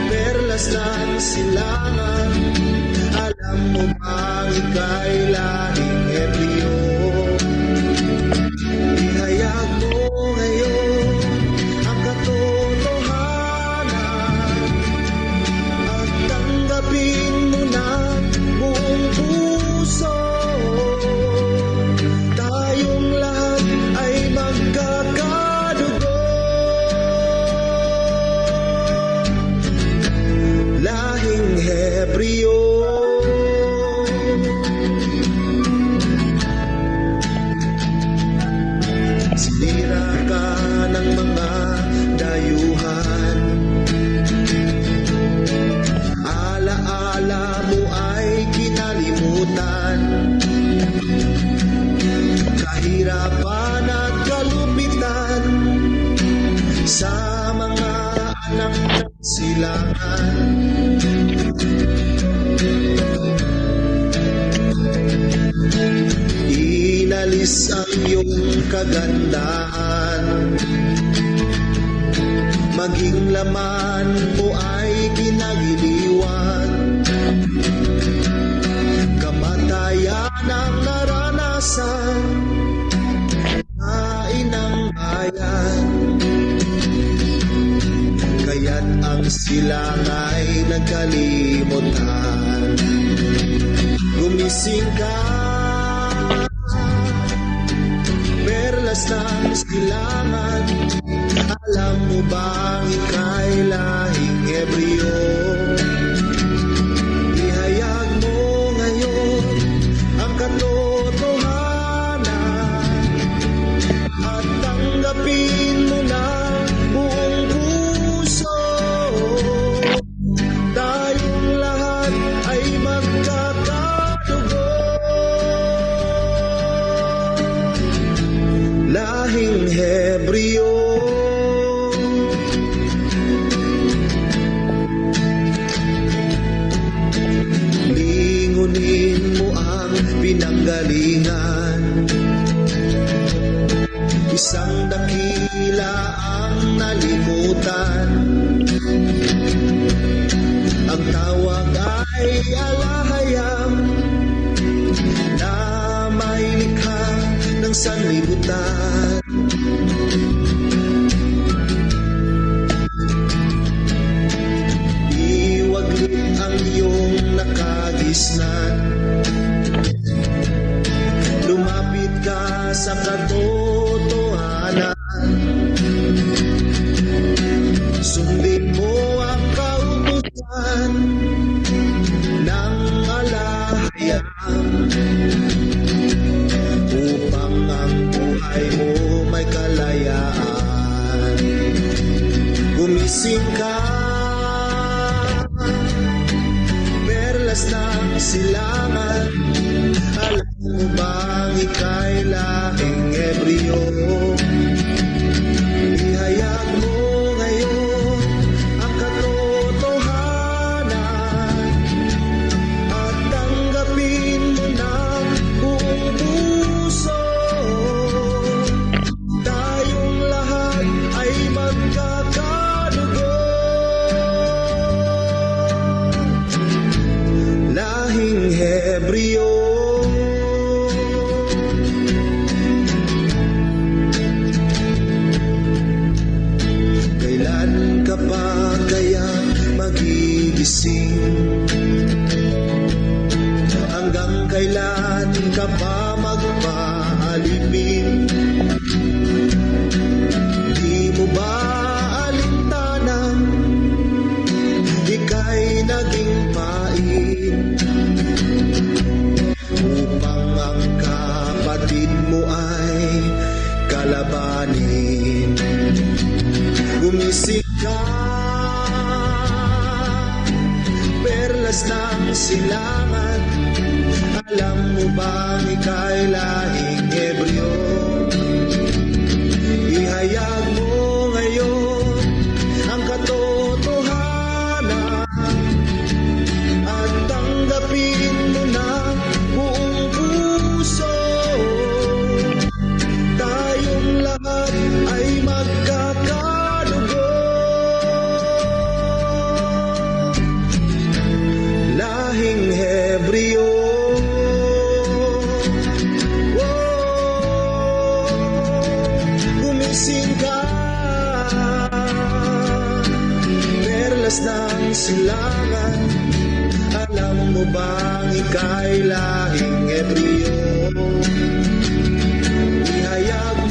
perlas ng silangan. Alam mo bang ika'y lahing Hebreo? Ihayag mo ngayon ang katotohanan at tanggapin mo na buong puso. Tayong lahat ay magkakadugo. Lahing Hebreo. Sinira ka ng mga dayuhan, alaala mo ay kinalimutan. Kahirapan at kalupitan sa mga anak ng silangan. Inalis ang iyong kagandahan, maging laman mo ay kinagiliwan. Kamatayan ang naranasan na inang bayan, kaya't ang silang ay nagkalimutan. Gumising ka, perlas ng silangan. Alam mo bang ika'y lahing Hebreo? Ihayag mo ngayon ang katotohanan at tanggapin mo na buong puso. Tayong lahat ay magkakadugo. Lahing Hebreo. Lingunin mo ang pinanggalingan, isang dakila ang nalimutan. Ang tawag ay alahayam na may likha ng sanlibutan. Iwaglit ang iyong nakagisnan, lumapit ka sa katotohanan. Sundin mo ang kautusan ng alahayam upang ang buhay mo may kalayaan. Gumising ka, perlas ng silangan. Alam mo bang ika'y lahing Hebreo? Ihayag mo ngayon ang katotohanan kailan ka ba magpaalipin? Di mo ba alintanan, ika'y naging pait, upang ang kapatid mo ay kalabanin. Gumising ka, perlas ng silangan, alam mo bang ika'y lahing Hebreo? Ihayag mo ngayon ang katotohanan at tanggapin mo na buong puso. Tayong lahat ay magkakadugo, lahing Hebreo. Gumising ka, perlas ng silangan, alam mo bang ika'y lahing Hebreo? Ihayag